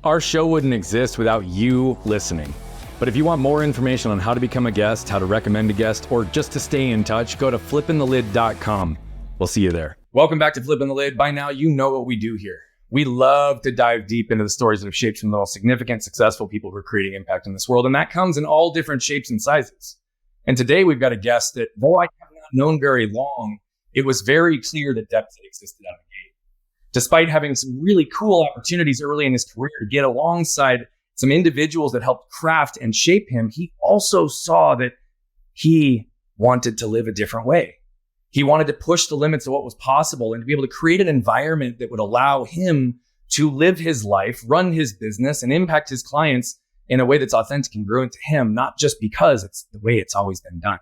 Our show wouldn't exist without you listening. But if you want more information on how to become a guest, how to recommend a guest, or just to stay in touch, go to flippingthelid.com. We'll see you there. Welcome back to Flipping the Lid. By now, you know what we do here. We love to dive deep into the stories that have shaped some of the most significant, successful people who are creating impact in this world. And that comes in all different shapes and sizes. And today we've got a guest that, though I have not known very long, it was very clear the depth that existed out of the gate. Despite having some really cool opportunities early in his career to get alongside some individuals that helped craft and shape him, he also saw that he wanted to live a different way. He wanted to push the limits of what was possible and to be able to create an environment that would allow him to live his life, run his business, and impact his clients in a way that's authentic and congruent to him, not just because it's the way it's always been done.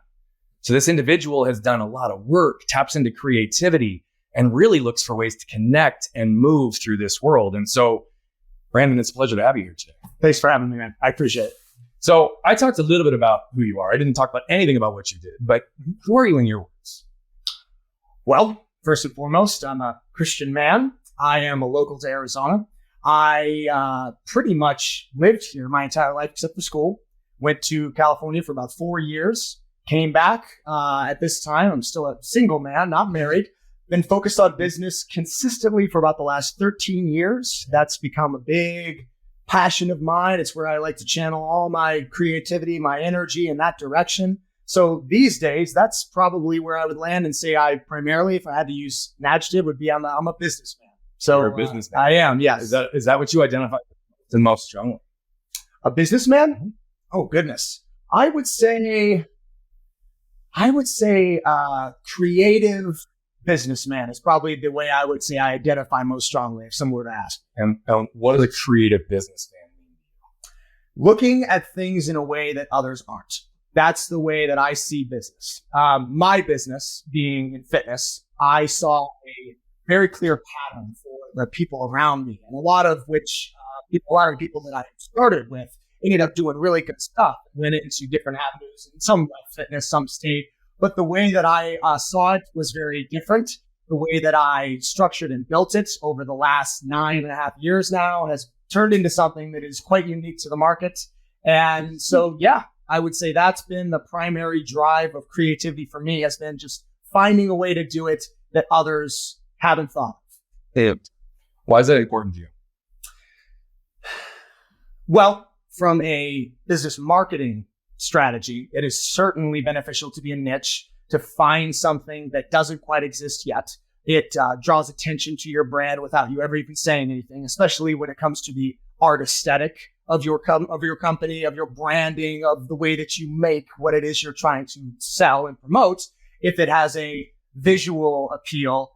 So this individual has done a lot of work, taps into creativity, and really looks for ways to connect and move through this world. And so, Brandon, it's a pleasure to have you here today. Thanks for having me, man. I appreciate it. So I talked a little bit about who you are. I didn't talk about anything about what you did, but who are you in your words? Well, first and foremost, I'm a Christian man. I am a local to Arizona. I pretty much lived here my entire life except for school. Went to California for about 4 years. Came back. At this time, I'm still a single man, not married. Been focused on business consistently for about the last 13 years. That's become a big passion of mine. It's where I like to channel all my creativity, my energy in that direction. So these days, that's probably where I would land and say I primarily, if I had to use an adjective, would be I'm a businessman. So you're a businessman. I am, yes. Is that what you identify the most strongly? A businessman? Mm-hmm. Oh, goodness. I would say creative businessman is probably the way I would say I identify most strongly if someone were to ask. And what does a creative businessman mean? Looking at things in a way that others aren't. That's the way that I see business. My business being in fitness, I saw a very clear pattern for the people around me, and a lot of people that I started with ended up doing really good stuff, went into different avenues, and some fitness, some stayed. But the way that I saw it was very different. The way that I structured and built it over the last 9.5 years now has turned into something that is quite unique to the market. And so, yeah, I would say that's been the primary drive of creativity for me, has been just finding a way to do it that others haven't thought of. Why is that important to you? Well, from a business marketing strategy, it is certainly beneficial to be a niche, to find something that doesn't quite exist yet. It draws attention to your brand without you ever even saying anything, especially when it comes to the art aesthetic of your company, of your branding, of the way that you make what it is you're trying to sell and promote. If it has a visual appeal,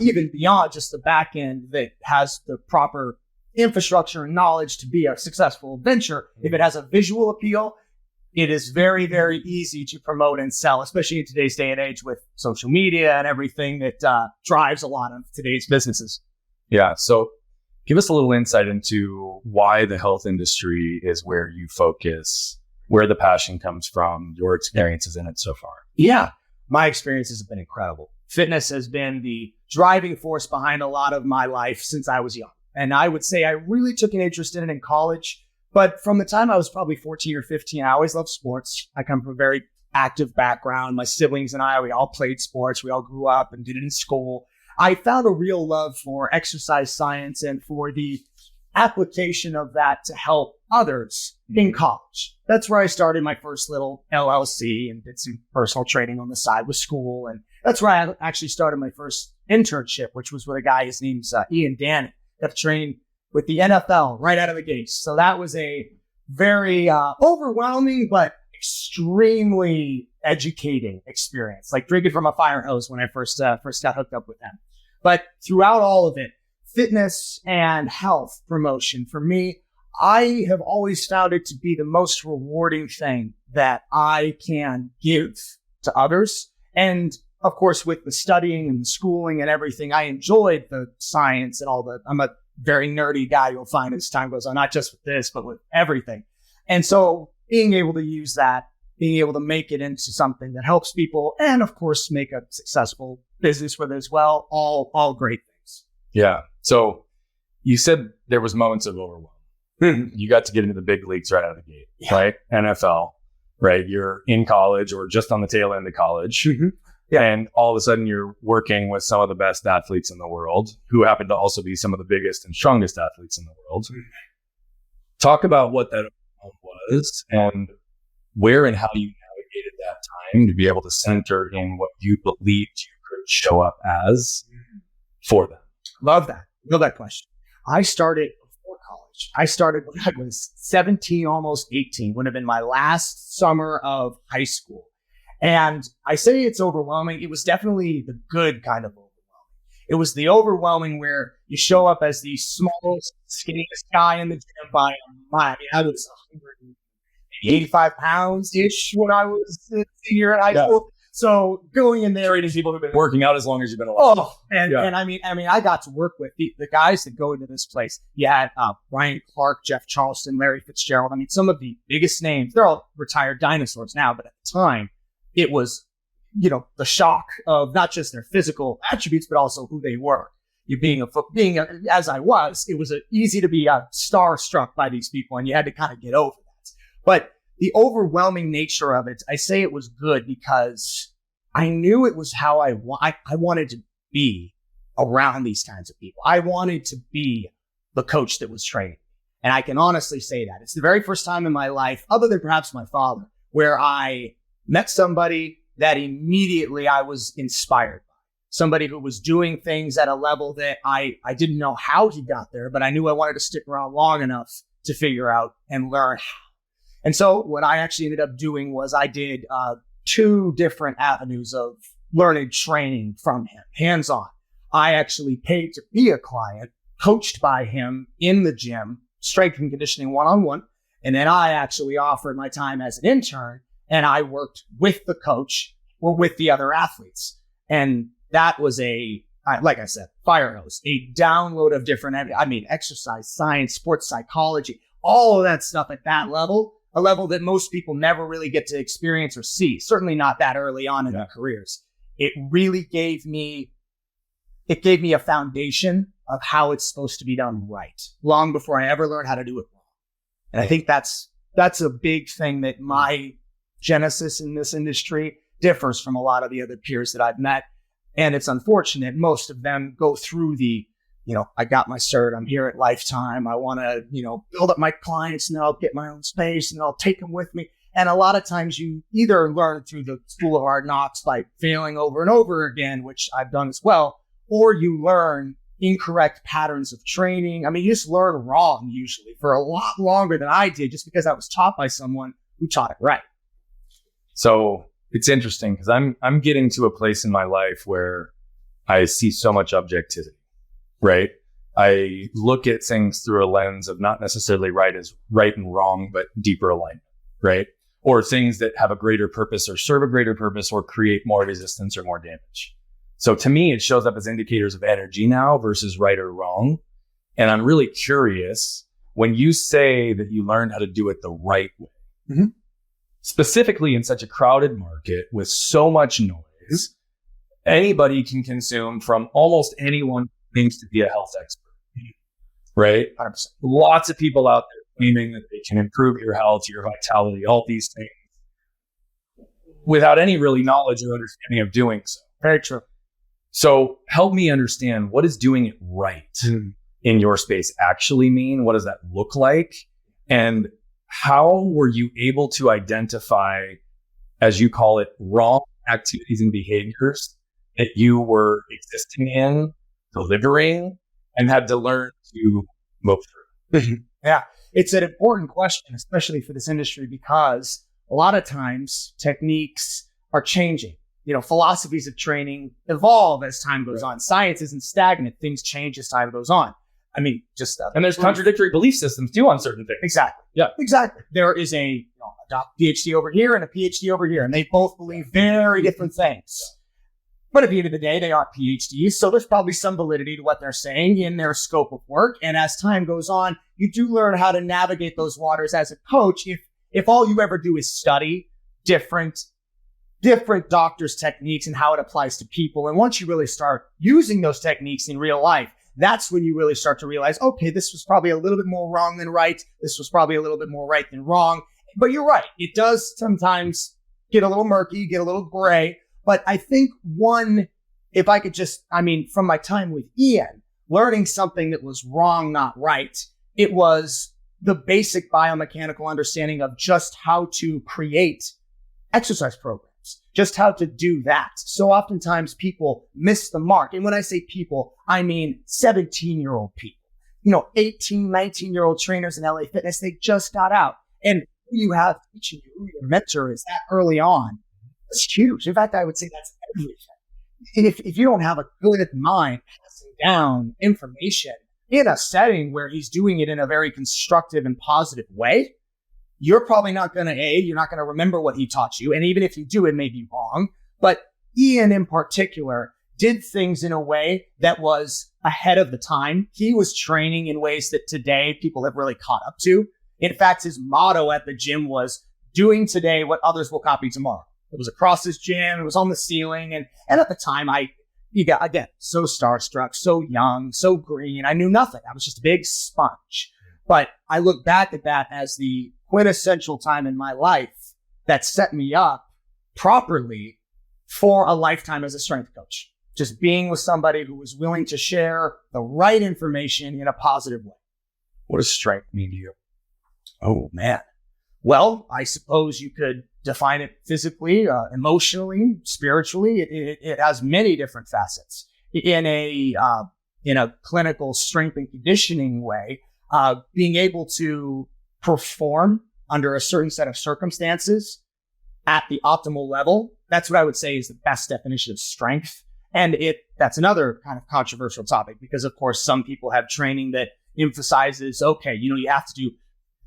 even beyond just the back end that has the proper infrastructure and knowledge to be a successful venture, if it has a visual appeal, it is very, very easy to promote and sell, especially in today's day and age with social media and everything that drives a lot of today's businesses. Yeah. So give us a little insight into why the health industry is where you focus, where the passion comes from, your experiences in it so far. Yeah. My experiences have been incredible. Fitness has been the driving force behind a lot of my life since I was young. And I would say I really took an interest in it in college. But from the time I was probably 14 or 15, I always loved sports. I come from a very active background. My siblings and I, we all played sports. We all grew up and did it in school. I found a real love for exercise science and for the application of that to help others in college. That's where I started my first little LLC and did some personal training on the side with school. And that's where I actually started my first internship, which was with a guy, his name's Ian Dannon, got to train with the NFL right out of the gates. So that was a very overwhelming, but extremely educating experience, like drinking from a fire hose when I first got hooked up with them. But throughout all of it, fitness and health promotion, for me, I have always found it to be the most rewarding thing that I can give to others. And of course, with the studying and the schooling and everything, I enjoyed the science and I'm a very nerdy guy, you'll find as time goes on, not just with this, but with everything. And so being able to use that, being able to make it into something that helps people and of course make a successful business with it as well, all great things. Yeah. So you said there was moments of overwhelm. You got to get into the big leagues right out of the gate, right? NFL, right? You're in college or just on the tail end of college. And all of a sudden you're working with some of the best athletes in the world who happen to also be some of the biggest and strongest athletes in the world. Talk about what that was and where and how you navigated that time to be able to center in what you believed you could show up as for them. Love that question. I started before college. I started when I was 17, almost 18, would have been my last summer of high school. And I say it's overwhelming. It was definitely the good kind of overwhelming. It was the overwhelming where you show up as the smallest, skinniest guy in the gym by a mile. I mean, I was 185 pounds-ish when I was a senior in high school. So going in there, training people who've been working out as long as you've been alive. And I mean, I got to work with the guys that go into this place. You had Brian Clark, Jeff Charleston, Larry Fitzgerald. I mean, some of the biggest names. They're all retired dinosaurs now, but at the time, it was, the shock of not just their physical attributes, but also who they were. You being as I was, it was easy to be starstruck by these people, and you had to kind of get over that. But the overwhelming nature of it, I say it was good because I knew it was how I wanted to be around these kinds of people. I wanted to be the coach that was training. And I can honestly say that. It's the very first time in my life, other than perhaps my father, where I met somebody that immediately I was inspired by. Somebody who was doing things at a level that I didn't know how he got there, but I knew I wanted to stick around long enough to figure out and learn how. And so what I actually ended up doing was I did 2 different avenues of learning training from him, hands-on. I actually paid to be a client, coached by him in the gym, strength and conditioning one-on-one. And then I actually offered my time as an intern, and I worked with the coach or with the other athletes. And that was like I said, fire hose, a download of different, exercise, science, sports psychology, all of that stuff at that level. A level that most people never really get to experience or see, certainly not that early on in their careers. It really gave me a foundation of how it's supposed to be done right, long before I ever learned how to do it wrong. And I think that's a big thing that my genesis in this industry differs from a lot of the other peers that I've met. And it's unfortunate. Most of them go through I got my cert, I'm here at Lifetime. I want to, build up my clients and then I'll get my own space and I'll take them with me. And a lot of times you either learn through the school of hard knocks by failing over and over again, which I've done as well, or you learn incorrect patterns of training. I mean, you just learn wrong usually for a lot longer than I did just because I was taught by someone who taught it right. So it's interesting because I'm getting to a place in my life where I see so much objectivity. Right. I look at things through a lens of not necessarily right and wrong, but deeper alignment. Right. Or things that have a greater purpose or serve a greater purpose or create more resistance or more damage. So to me, it shows up as indicators of energy now versus right or wrong. And I'm really curious when you say that you learned how to do it the right way, specifically in such a crowded market with so much noise, anybody can consume from almost anyone claims to be a health expert, right? 100%. Lots of people out there claiming that they can improve your health, your vitality, all these things without any really knowledge or understanding of doing so. Very true. So help me understand, what does doing it right in your space actually mean? What does that look like? And how were you able to identify, as you call it, wrong activities and behaviors that you were existing in, delivering, and had to learn to move through? Yeah, it's an important question, especially for this industry, because a lot of times techniques are changing. Philosophies of training evolve as time goes on. Science isn't stagnant. Things change as time goes on. I mean, and there's contradictory belief systems too on certain things. Exactly. Yeah, exactly. There is a PhD over here and a PhD over here, and they both believe very different things. But at the end of the day, they are PhDs, so there's probably some validity to what they're saying in their scope of work. And as time goes on, you do learn how to navigate those waters as a coach. If all you ever do is study different doctors' techniques and how it applies to people, and once you really start using those techniques in real life, that's when you really start to realize, okay, this was probably a little bit more wrong than right. This was probably a little bit more right than wrong. But you're right. It does sometimes get a little murky, get a little gray. But I think if I could just, from my time with Ian, learning something that was wrong, not right, it was the basic biomechanical understanding of just how to create exercise programs, just how to do that. So oftentimes people miss the mark. And when I say people, I mean 17-year-old people, 18, 19-year-old trainers in LA Fitness, they just got out. And you have teaching you who your mentor is that early on. It's huge. In fact, I would say that's everything. And if you don't have a good mind passing down information in a setting where he's doing it in a very constructive and positive way, you're probably not going to, you're not going to remember what he taught you. And even if you do, it may be wrong. But Ian in particular did things in a way that was ahead of the time. He was training in ways that today people have really caught up to. In fact, his motto at the gym was doing today what others will copy tomorrow. It was across his gym. It was on the ceiling. And at the time, again, so starstruck, so young, so green. I knew nothing. I was just a big sponge. But I look back at that as the quintessential time in my life that set me up properly for a lifetime as a strength coach. Just being with somebody who was willing to share the right information in a positive way. What does strength mean to you? Oh, man. Well, I suppose you could define it physically, emotionally, spiritually. It has many different facets. In a clinical strength and conditioning way, being able to perform under a certain set of circumstances at the optimal level, that's what I would say is the best definition of strength. And that's another kind of controversial topic because, of course, some people have training that emphasizes, okay, you have to do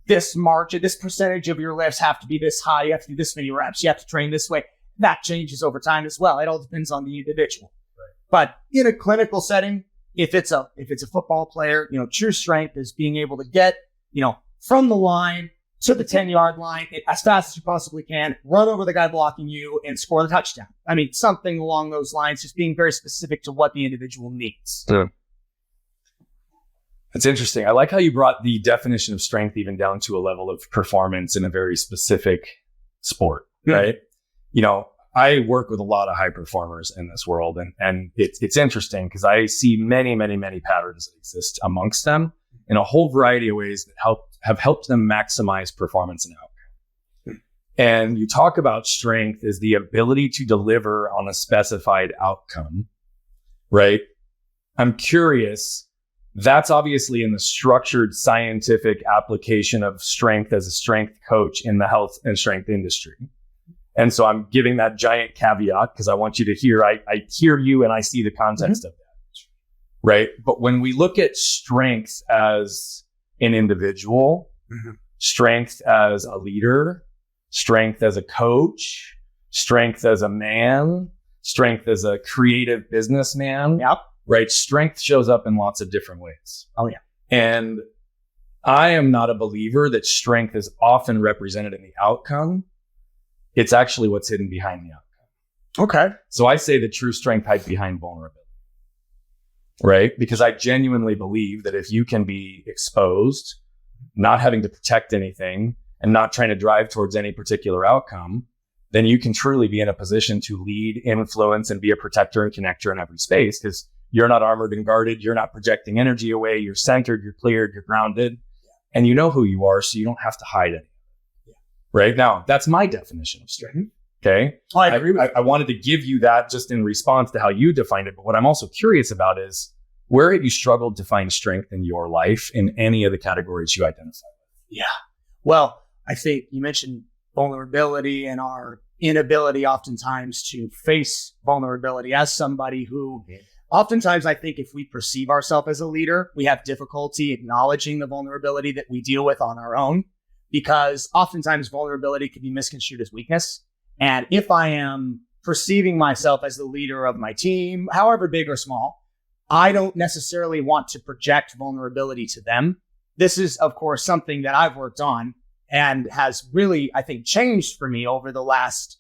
this march, this percentage of your lifts have to be this high. You have to do this many reps. You have to train this way. That changes over time as well. It all depends on the individual. Right. But in a clinical setting, if it's a football player, true strength is being able to get, from the line to the 10-yard line as fast as you possibly can, run over the guy blocking you and score the touchdown. Something along those lines, just being very specific to what the individual needs. Yeah. It's interesting. I like how you brought the definition of strength even down to a level of performance in a very specific sport, right? I work with a lot of high performers in this world, and it's interesting because I see many, many, many patterns that exist amongst them in a whole variety of ways that have helped them maximize performance and outcome. And you talk about strength as the ability to deliver on a specified outcome, right? I'm curious. That's obviously in the structured scientific application of strength as a strength coach in the health and strength industry. And so I'm giving that giant caveat because I want you to hear, I hear you and I see the context of that, right? But when we look at strength as an individual, strength as a leader, strength as a coach, strength as a man, strength as a creative businessman, right? Strength shows up in lots of different ways. Oh, yeah. And I am not a believer that strength is often represented in the outcome. It's actually what's hidden behind the outcome. Okay. So I say that true strength hides behind vulnerability, right? Because I genuinely believe that if you can be exposed, not having to protect anything and not trying to drive towards any particular outcome, then you can truly be in a position to lead, influence, and be a protector and connector in every space because you're not armored and guarded. You're not projecting energy away. You're centered, you're cleared, you're grounded, and you know who you are, so you don't have to hide it. Right? Now, that's my definition of strength. Okay? Oh, I agree with I wanted to give you that just in response to how you defined it. But what I'm also curious about is where have you struggled to find strength in your life in any of the categories you identify with? Yeah. Well, I think you mentioned vulnerability and our inability oftentimes to face vulnerability as somebody who oftentimes I think if we perceive ourselves as a leader, we have difficulty acknowledging the vulnerability that we deal with on our own because oftentimes vulnerability can be misconstrued as weakness. And if I am perceiving myself as the leader of my team, however big or small, I don't necessarily want to project vulnerability to them. This is, of course, something that I've worked on and has really, I think, changed for me over the last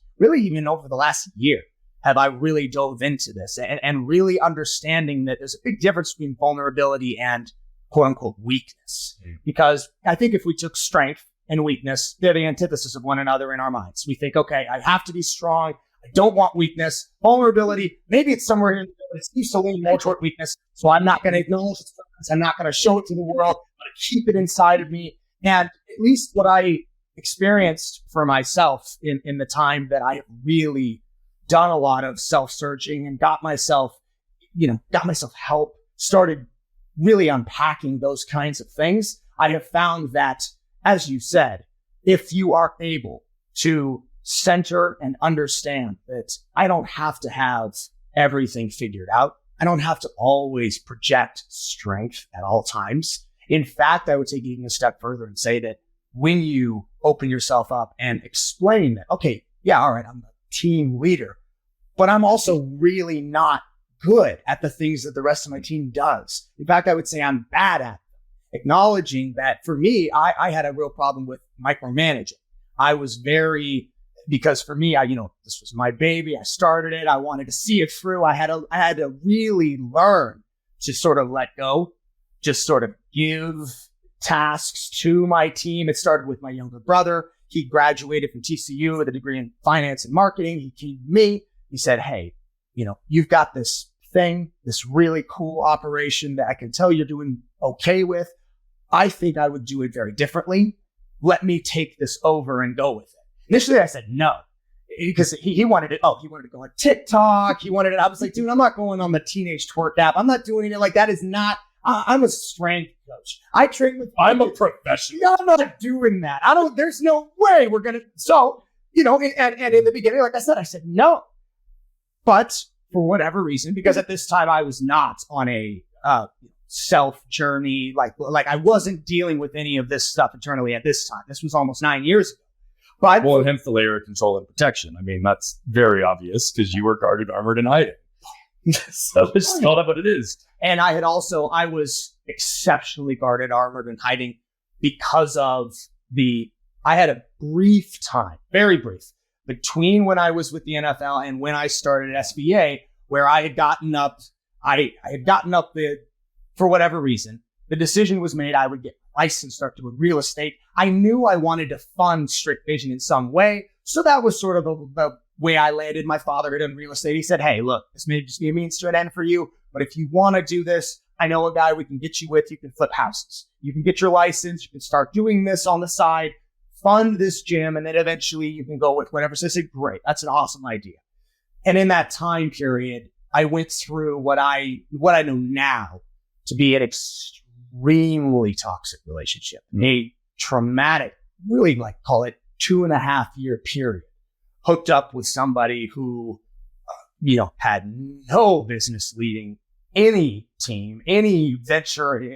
year, have I really dove into this and really understanding that there's a big difference between vulnerability and quote unquote weakness. Because I think if we took strength and weakness, they're the antithesis of one another in our minds. We think, okay, I have to be strong. I don't want weakness. Vulnerability, maybe it's somewhere here, but it seems to lean more toward weakness. So I'm not going to acknowledge it. I'm not going to show it to the world. I'm going to keep it inside of me. And at least what I experienced for myself in the time that I have really done a lot of self-searching and got myself help, started really unpacking those kinds of things. I have found that, as you said, if you are able to center and understand that I don't have to have everything figured out. I don't have to always project strength at all times. In fact, I would take even a step further and say that when you open yourself up and explain that, okay, yeah, all right, I'm a team leader, but I'm also really not good at the things that the rest of my team does. In fact, I would say I'm bad at them. Acknowledging that for me, I had a real problem with micromanaging. I was because for me, this was my baby. I started it. I wanted to see it through. I had to really learn to sort of let go, just sort of give tasks to my team. It started with my younger brother. He graduated from TCU with a degree in finance and marketing. He came to me. He said, hey, you've got this thing, this really cool operation that I can tell you're doing okay with. I think I would do it very differently. Let me take this over and go with it. Initially, I said no, because he wanted it. Oh, he wanted to go on TikTok. He wanted it. I was like, dude, I'm not going on the teenage twerk app. I'm not doing it like that. Is not. I'm a strength coach. I train with. I'm a professional. I'm not doing that. There's no way we're gonna. So and in the beginning, like I said no. But for whatever reason, because at this time I was not on a self journey, like I wasn't dealing with any of this stuff internally at this time. This was almost 9 years ago. But hence the layer of control and protection. I mean, that's very obvious because you were guarded, armored, and hiding. So it's not what it is. And I was exceptionally guarded, armored, and hiding because of I had a brief time, very brief, between when I was with the NFL and when I started at SBA, where I had gotten up for whatever reason, the decision was made I would get licensed, start doing real estate. I knew I wanted to fund Strict Vision in some way. So that was sort of the way I landed. My father had done real estate. He said, hey, look, this may just be a means to an end for you, but if you want to do this, I know a guy we can get you with. You can flip houses. You can get your license. You can start doing this on the side, fund this gym, and then eventually you can go with whatever. So I said, great, that's an awesome idea. And in that time period, I went through what I know now to be an extremely toxic relationship, a traumatic, really call it 2.5 year period, hooked up with somebody who, had no business leading any team, any venture.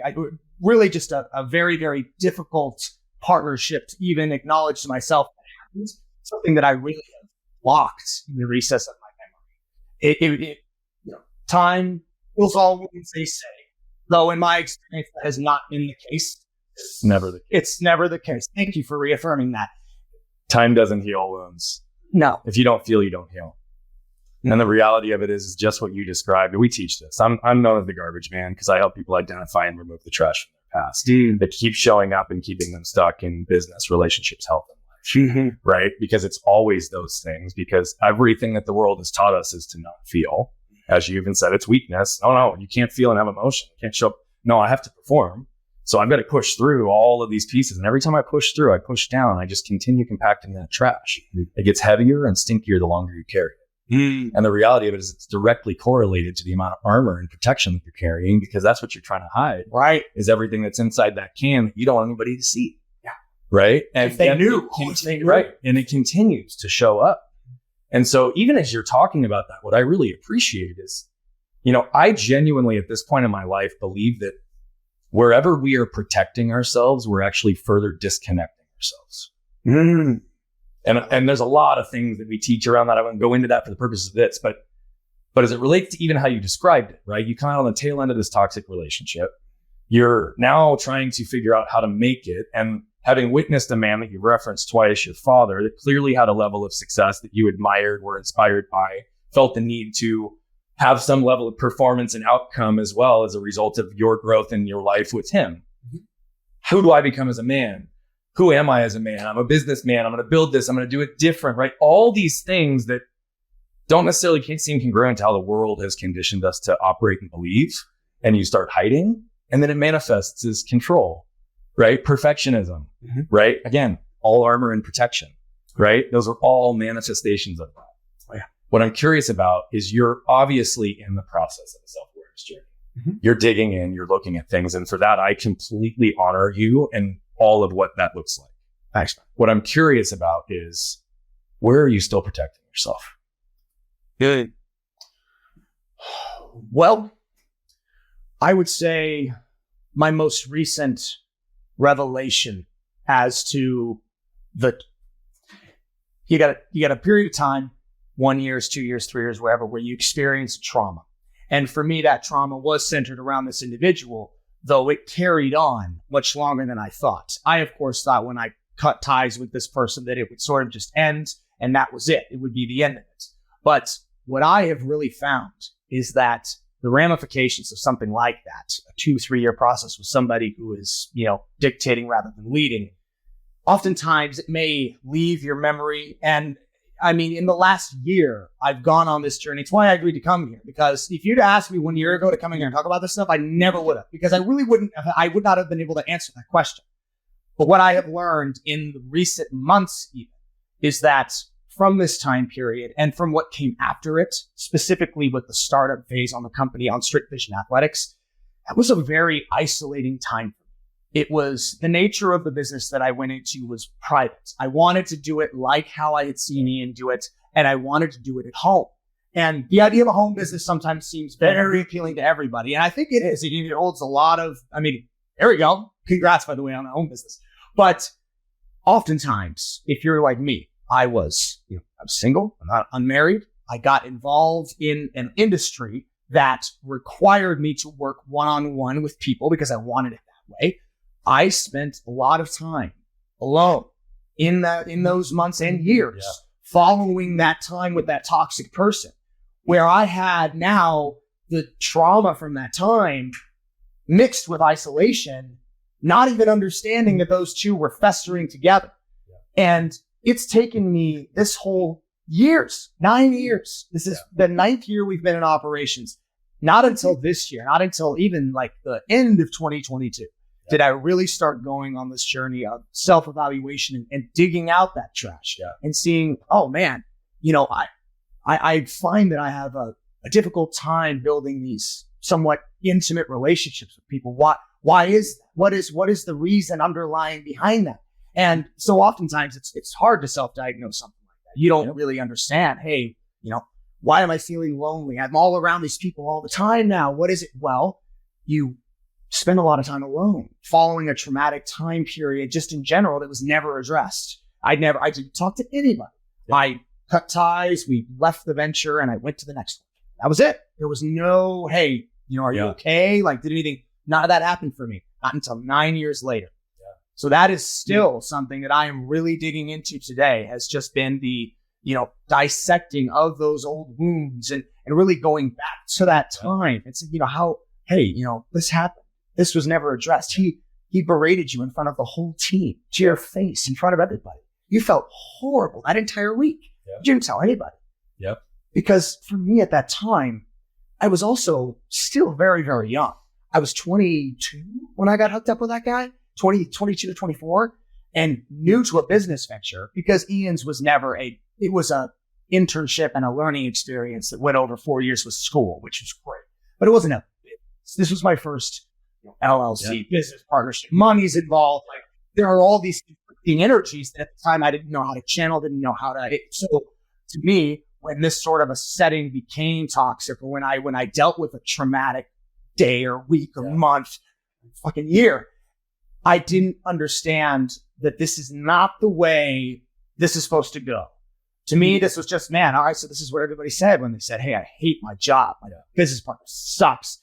Really just a very, very difficult partnership to even acknowledge to myself that happened. Something that I really have locked in the recess of my memory. Time heals all wounds, they say. Though in my experience, that has not been the case. It's never the case. It's never the case. Thank you for reaffirming that. Time doesn't heal wounds. No. If you don't feel, you don't heal. And the reality of it is just what you described. We teach this. I'm known as the garbage man because I help people identify and remove the trash from their past that keep showing up and keeping them stuck in business, relationships, health, and life. Right? Because it's always those things. Because everything that the world has taught us is to not feel. As you even said, it's weakness. No, you can't feel and have emotion. You can't show up. No, I have to perform. So I've got to push through all of these pieces. And every time I push through, I push down. I just continue compacting that trash. It gets heavier and stinkier the longer you carry it. And the reality of it is it's directly correlated to the amount of armor and protection that you're carrying, because that's what you're trying to hide. Right. Is everything that's inside that can that you don't want anybody to see. Yeah. Right. And if they knew. Right. And it continues to show up. And so even as you're talking about that, what I really appreciate is, I genuinely at this point in my life believe that wherever we are protecting ourselves, we're actually further disconnecting ourselves. And there's a lot of things that we teach around that. I won't go into that for the purpose of this, but as it relates to even how you described it, right? You come out on the tail end of this toxic relationship. You're now trying to figure out how to make it. And having witnessed a man that you referenced twice, your father, that clearly had a level of success that you admired, were inspired by, felt the need to have some level of performance and outcome as well as a result of your growth in your life with him. Mm-hmm. Who do I become as a man? Who am I as a man? I'm a businessman. I'm going to build this. I'm going to do it different, right? All these things that don't necessarily seem congruent to how the world has conditioned us to operate and believe. And you start hiding, and then it manifests as control, right? Perfectionism, mm-hmm. right? Again, all armor and protection, right? Those are all manifestations of that. Oh, yeah. What I'm curious about is you're obviously in the process of a self-awareness journey. Mm-hmm. You're digging in, you're looking at things. And for that, I completely honor you and all of what that looks like. Thanks. What I'm curious about is, where are you still protecting yourself? Good. Well, I would say my most recent revelation as to you got a period of time, 1 year, 2 years, 3 years, whatever, where you experience trauma. And for me, that trauma was centered around this individual, though it carried on much longer than I thought. I, of course, thought when I cut ties with this person that it would sort of just end and that was it. It would be the end of it. But what I have really found is that the ramifications of something like that, a 2-3 year process with somebody who is, dictating rather than leading, oftentimes it may leave your memory. And I mean, in the last year, I've gone on this journey. It's why I agreed to come here, because if you'd asked me 1 year ago to come in here and talk about this stuff, I never would have, because I would not have been able to answer that question. But what I have learned in the recent months even is that from this time period and from what came after it, specifically with the startup phase on the company on Strict Vision Athletics, that was a very isolating time for me. It was the nature of the business that I went into was private. I wanted to do it like how I had seen Ian do it, and I wanted to do it at home. And the idea of a home business sometimes seems very appealing to everybody. And I think it is. It holds a lot of, there we go. Congrats, by the way, on the home business. But oftentimes, if you're like me, I was single, I'm not unmarried. I got involved in an industry that required me to work one-on-one with people because I wanted it that way. I spent a lot of time alone in those months and years following that time with that toxic person, where I had now the trauma from that time mixed with isolation, not even understanding that those two were festering together. And it's taken me this whole 9 years. This is the 9th year we've been in operations. Not until this year, not until even like the end of 2022, did I really start going on this journey of self-evaluation and digging out that trash and seeing, oh man, I find that I have a difficult time building these somewhat intimate relationships with people. Why is that? What is the reason underlying behind that? And so oftentimes it's hard to self-diagnose something like that. You don't really understand, hey, why am I feeling lonely? I'm all around these people all the time now. What is it? Well, you spend a lot of time alone following a traumatic time period just in general that was never addressed. I didn't talk to anybody. I cut ties. We left the venture and I went to the next one. That was it. There was no, hey, are you okay? Like, did anything, none of that happened for me. Not until 9 years later. So that is still something that I am really digging into today, has just been the, dissecting of those old wounds and really going back to that time and saying, this happened. This was never addressed. He berated you in front of the whole team, to your face, in front of everybody. You felt horrible that entire week. You didn't tell anybody. Yep. Because for me at that time, I was also still very, very young. I was 22 when I got hooked up with that guy, 22 to 24, and new to a business venture, because Ian's was it was a internship and a learning experience that went over 4 years with school, which was great. But it wasn't this was my first LLC business partnership. Money's involved. Like, there are all these conflicting energies that at the time I didn't know how to channel, didn't know how to. So to me, when this sort of a setting became toxic, or when I dealt with a traumatic day or week or month, fucking year, I didn't understand that this is not the way this is supposed to go. To me, this was just, man, all right, so this is what everybody said when they said, hey, I hate my job. My business partner sucks.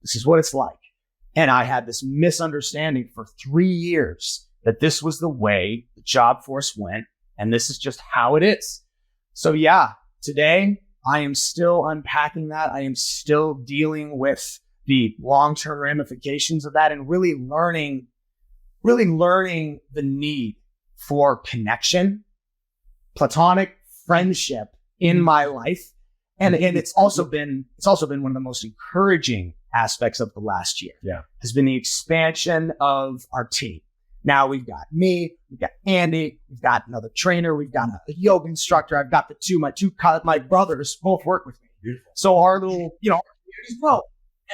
This is what it's like. And I had this misunderstanding for 3 years that this was the way the job force went, and this is just how it is. So today I am still unpacking that. I am still dealing with the long-term ramifications of that and really learning the need for connection, platonic friendship in my life. And it's also been one of the most encouraging aspects of the last year. Yeah. Has been the expansion of our team. Now we've got me, we've got Andy, we've got another trainer, we've got a yoga instructor. I've got my brothers both work with me. Beautiful. So our little, community's growing.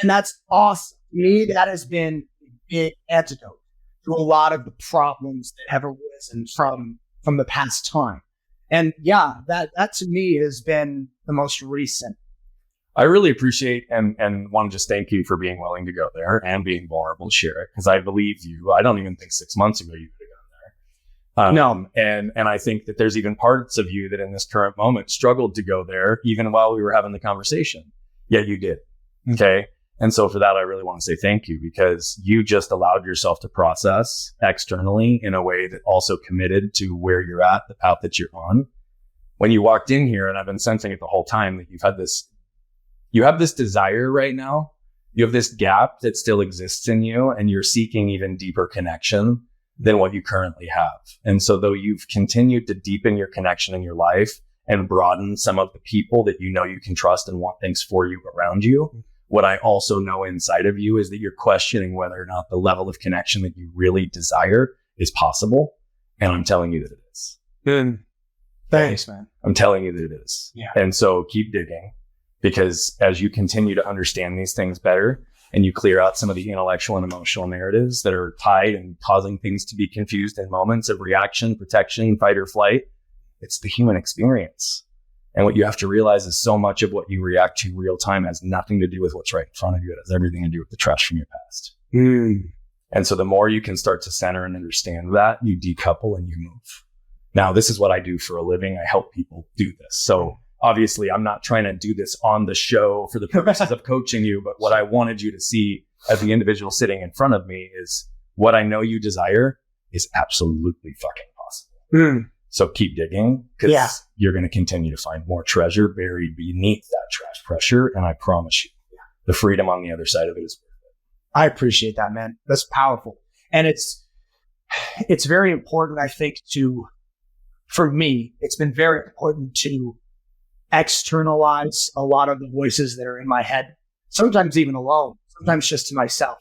And that's awesome. To me, that has been a big antidote to a lot of the problems that have arisen from the past time. And yeah, that to me has been the most recent. I really appreciate and want to just thank you for being willing to go there and being vulnerable to share it, because I believe you. I don't even think 6 months ago you could have gone there. No. And I think that there's even parts of you that in this current moment struggled to go there even while we were having the conversation. Yet you did. Okay. And so for that, I really want to say thank you, because you just allowed yourself to process externally in a way that also committed to where you're at, the path that you're on. When you walked in here, and I've been sensing it the whole time, that you have this desire right now. You have this gap that still exists in you, and you're seeking even deeper connection than what you currently have. And so though you've continued to deepen your connection in your life and broaden some of the people that you can trust and want things for you around you, what I also know inside of you is that you're questioning whether or not the level of connection that you really desire is possible. And I'm telling you that it is. Good. Thanks, man. I'm telling you that it is. Yeah. And so keep digging, because as you continue to understand these things better and you clear out some of the intellectual and emotional narratives that are tied and causing things to be confused in moments of reaction, protection, fight or flight, it's the human experience. And what you have to realize is so much of what you react to real time has nothing to do with what's right in front of you. It has everything to do with the trash from your past. And so the more you can start to center and understand that, you decouple and you move. Now, this is what I do for a living. I help people do this. So obviously, I'm not trying to do this on the show for the purposes of coaching you. But what I wanted you to see as the individual sitting in front of me is what I know you desire is absolutely fucking possible. So keep digging, because you're going to continue to find more treasure buried beneath that trash pressure. And I promise you, the freedom on the other side of it is worth it. I appreciate that, man. That's powerful. And it's very important, I think, for me, it's been very important to externalize a lot of the voices that are in my head, sometimes even alone, sometimes just to myself.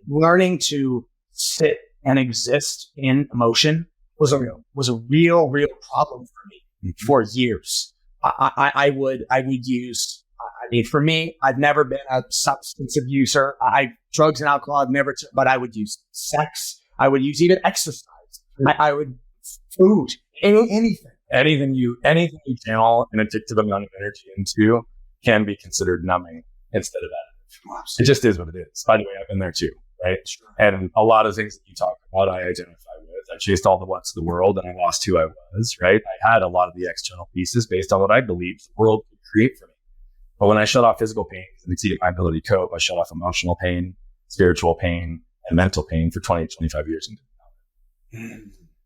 Learning to sit and exist in emotion was a real problem for me for years. For me, I've never been a substance abuser. Drugs and alcohol, I've never, but I would use sex. I would use even exercise. I would food, anything you channel an addictive amount of energy into can be considered numbing instead of additive. It just is what it is. By the way, I've been there too, right? Sure. And a lot of things that you talk about, I identify with. I chased all the what's of the world and I lost who I was, right? I had a lot of the external pieces based on what I believed the world could create for me. But when I shut off physical pain and exceeded my ability to cope, I shut off emotional pain, spiritual pain, and mental pain for 20 to 25 years.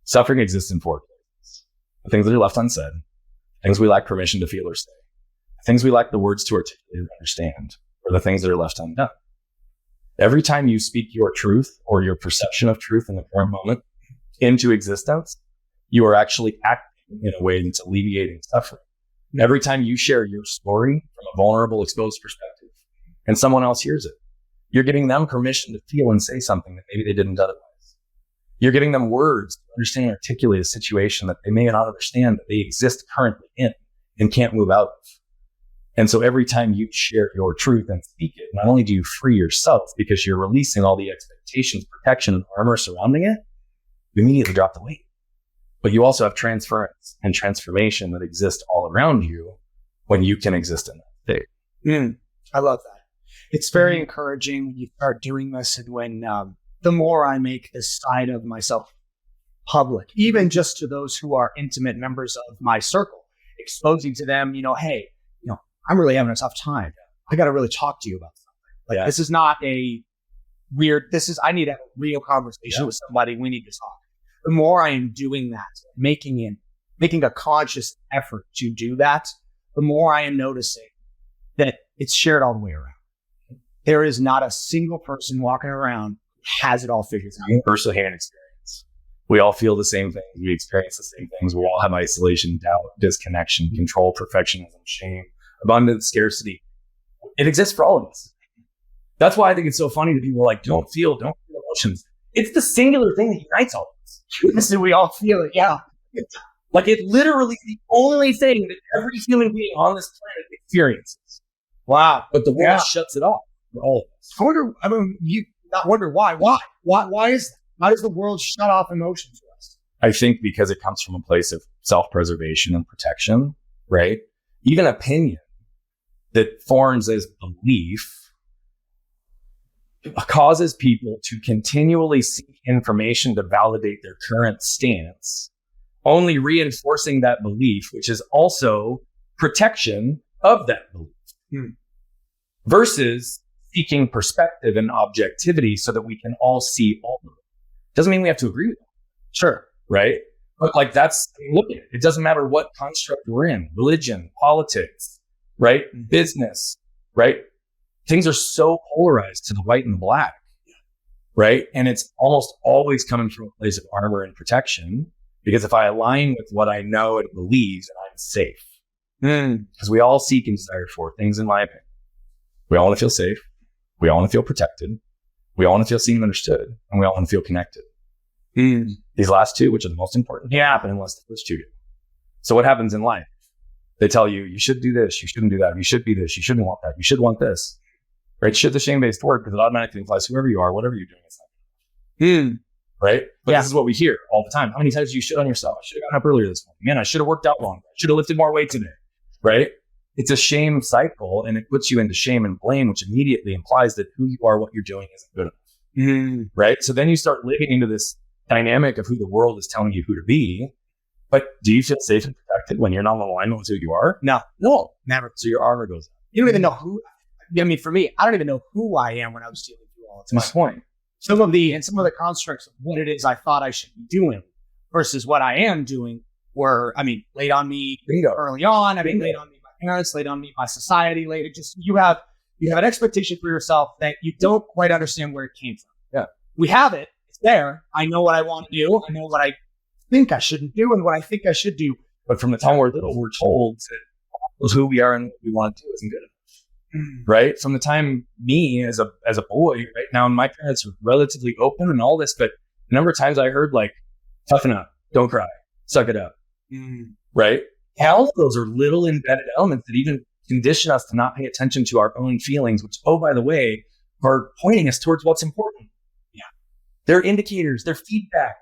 Suffering exists in four places. The things that are left unsaid, things we lack permission to feel or say, things we lack the words to articulate or understand, or the things that are left undone. Every time you speak your truth or your perception of truth in the current moment into existence, you are actually acting in a way that's alleviating suffering. Every time you share your story from a vulnerable, exposed perspective, and someone else hears it, you're giving them permission to feel and say something that maybe they didn't otherwise. You're giving them words to understand and articulate a situation that they may not understand that they exist currently in and can't move out of. And so every time you share your truth and speak it, not only do you free yourself because you're releasing all the expectations, protection, and armor surrounding it, you immediately drop the weight. But you also have transference and transformation that exist all around you when you can exist in that state. I love that. It's very encouraging when you start doing this, and when the more I make this side of myself public, even just to those who are intimate members of my circle, exposing to them, hey, I'm really having a tough time. I got to really talk to you about something. This is not a weird, I need to have a real conversation with somebody. We need to talk. The more I am doing that, making a conscious effort to do that, the more I am noticing that it's shared all the way around. There is not a single person walking around who has it all figured out. Universal human experience. We all feel the same things. We experience the same things. We all have isolation, doubt, disconnection, control, perfectionism, shame, abundance, scarcity. It exists for all of us. That's why I think it's so funny that people are like, don't feel emotions. It's the singular thing that unites all of us. Listen, we all feel it, yeah. Like it literally is the only thing that every human being on this planet experiences. Wow. But the world shuts it off for all of us. You not wonder why. Why is that? How does the world shut off emotion for us? I think because it comes from a place of self-preservation and protection, right? Even opinion that forms as belief causes people to continually seek information to validate their current stance, only reinforcing that belief, which is also protection of that belief, versus seeking perspective and objectivity so that we can all see all of it. Doesn't mean we have to agree with it. Sure. Right? But like look at it. It doesn't matter what construct we're in, religion, politics, right? Business, right? Things are so polarized to the white and the black, right? And it's almost always coming from a place of armor and protection, because if I align with what I know and believe, then I'm safe. Because we all seek and desire four things, in my opinion. We all want to feel safe. We all want to feel protected. We all want to feel seen and understood. And we all want to feel connected. These last two, which are the most important, happen unless the first two do. So what happens in life? They tell you, you should do this, you shouldn't do that, you should be this, you shouldn't want that, you should want this. Right? Should the shame-based word, because it automatically implies whoever you are, whatever you're doing, it's not. Right? But this is what we hear all the time. How many times do you shit on yourself? I should have gotten up earlier this morning. Man, I should have worked out longer. I should have lifted more weight today. Right? It's a shame cycle, and it puts you into shame and blame, which immediately implies that who you are, what you're doing isn't good enough. Right? So then you start living into this dynamic of who the world is telling you who to be. But do you feel safe and protected when you're not in alignment with who you are? No, never. So your armor goes up. You don't even know who. I mean, for me, I don't even know who I am when I was dealing with you all the time. That's my point. Some of the constructs of what it is I thought I should be doing versus what I am doing were, laid on me early on. Laid on me by parents, laid on me by society. You have an expectation for yourself that you don't quite understand where it came from. Yeah, we have it. It's there. I know what I want to do. I know what I think I shouldn't do and what I think I should do. But from the time we're little, we're told that who we are and what we want to do isn't good enough. Right? From the time me as a boy, right now, my parents are relatively open and all this, but the number of times I heard like, toughen up, don't cry, suck it up. Right? All of those are little embedded elements that even condition us to not pay attention to our own feelings, which, oh, by the way, are pointing us towards what's important. Yeah. They're indicators, they're feedback.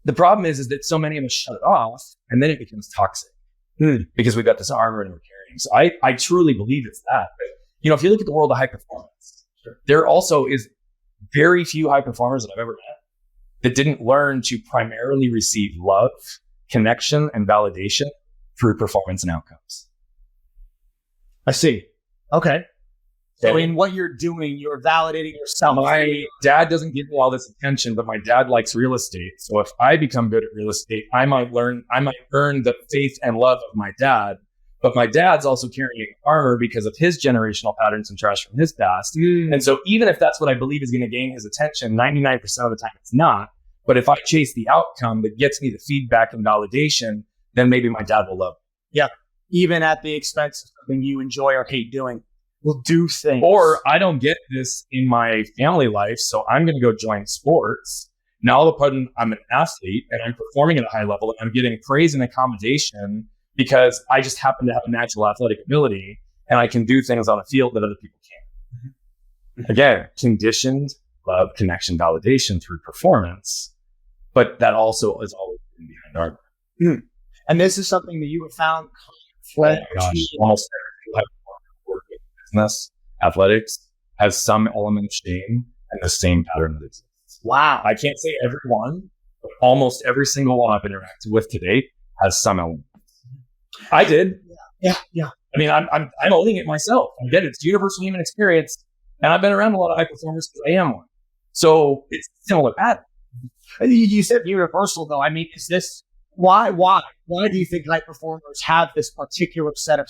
The problem is that so many of us shut it off and then it becomes toxic because we've got this armor and we're carrying. So I truly believe it's that. But, if you look at the world of high performance, there also is very few high performers that I've ever met that didn't learn to primarily receive love, connection, and validation through performance and outcomes. I see. Okay. So in what you're doing, you're validating yourself. My dad doesn't give me all this attention, but my dad likes real estate. So if I become good at real estate, I might earn the faith and love of my dad. But my dad's also carrying armor because of his generational patterns and trash from his past. And so even if that's what I believe is going to gain his attention, 99% of the time it's not. But if I chase the outcome that gets me the feedback and validation, then maybe my dad will love me. Yeah. Even at the expense of something you enjoy or hate doing. Will do things. Or I don't get this in my family life, so I'm going to go join sports. Now all of a sudden I'm an athlete and I'm performing at a high level and I'm getting praise and accommodation because I just happen to have a natural athletic ability and I can do things on a field that other people can't. Again, conditioned love, connection, validation through performance, but that also is always behind armor. And this is something that you have found. Almost every business, athletics has some element of shame and the same pattern that exists. Wow. I can't say everyone, but almost every single one I've interacted with to date has some element. I did. Yeah. I'm owning it myself. I get it. It's universal human experience. And I've been around a lot of high performers because I am one. So it's similar pattern. You said universal though. Is this Why do you think high performers have this particular set of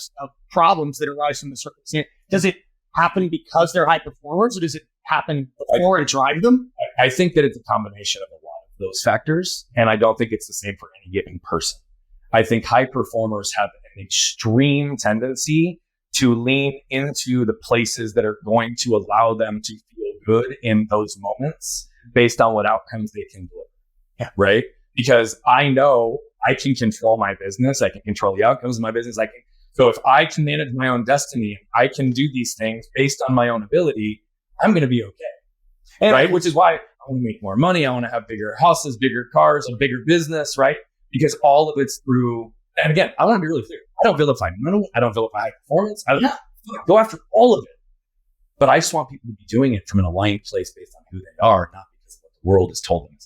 problems that arise from the circumstance? Does it happen because they're high performers, or does it happen before and drive them? I think that it's a combination of a lot of those factors, and I don't think it's the same for any given person. I think high performers have an extreme tendency to lean into the places that are going to allow them to feel good in those moments based on what outcomes they can deliver. Yeah. Right? Because I know I can control my business. I can control the outcomes of my business. So if I can manage my own destiny, I can do these things based on my own ability, I'm going to be okay. Right? Which is why I want to make more money. I want to have bigger houses, bigger cars, a bigger business, right? Because all of it's through, and again, I want to be really clear. I don't vilify money. I don't vilify high performance. I don't go after all of it. But I just want people to be doing it from an aligned place based on who they are, not because of what the world has told them.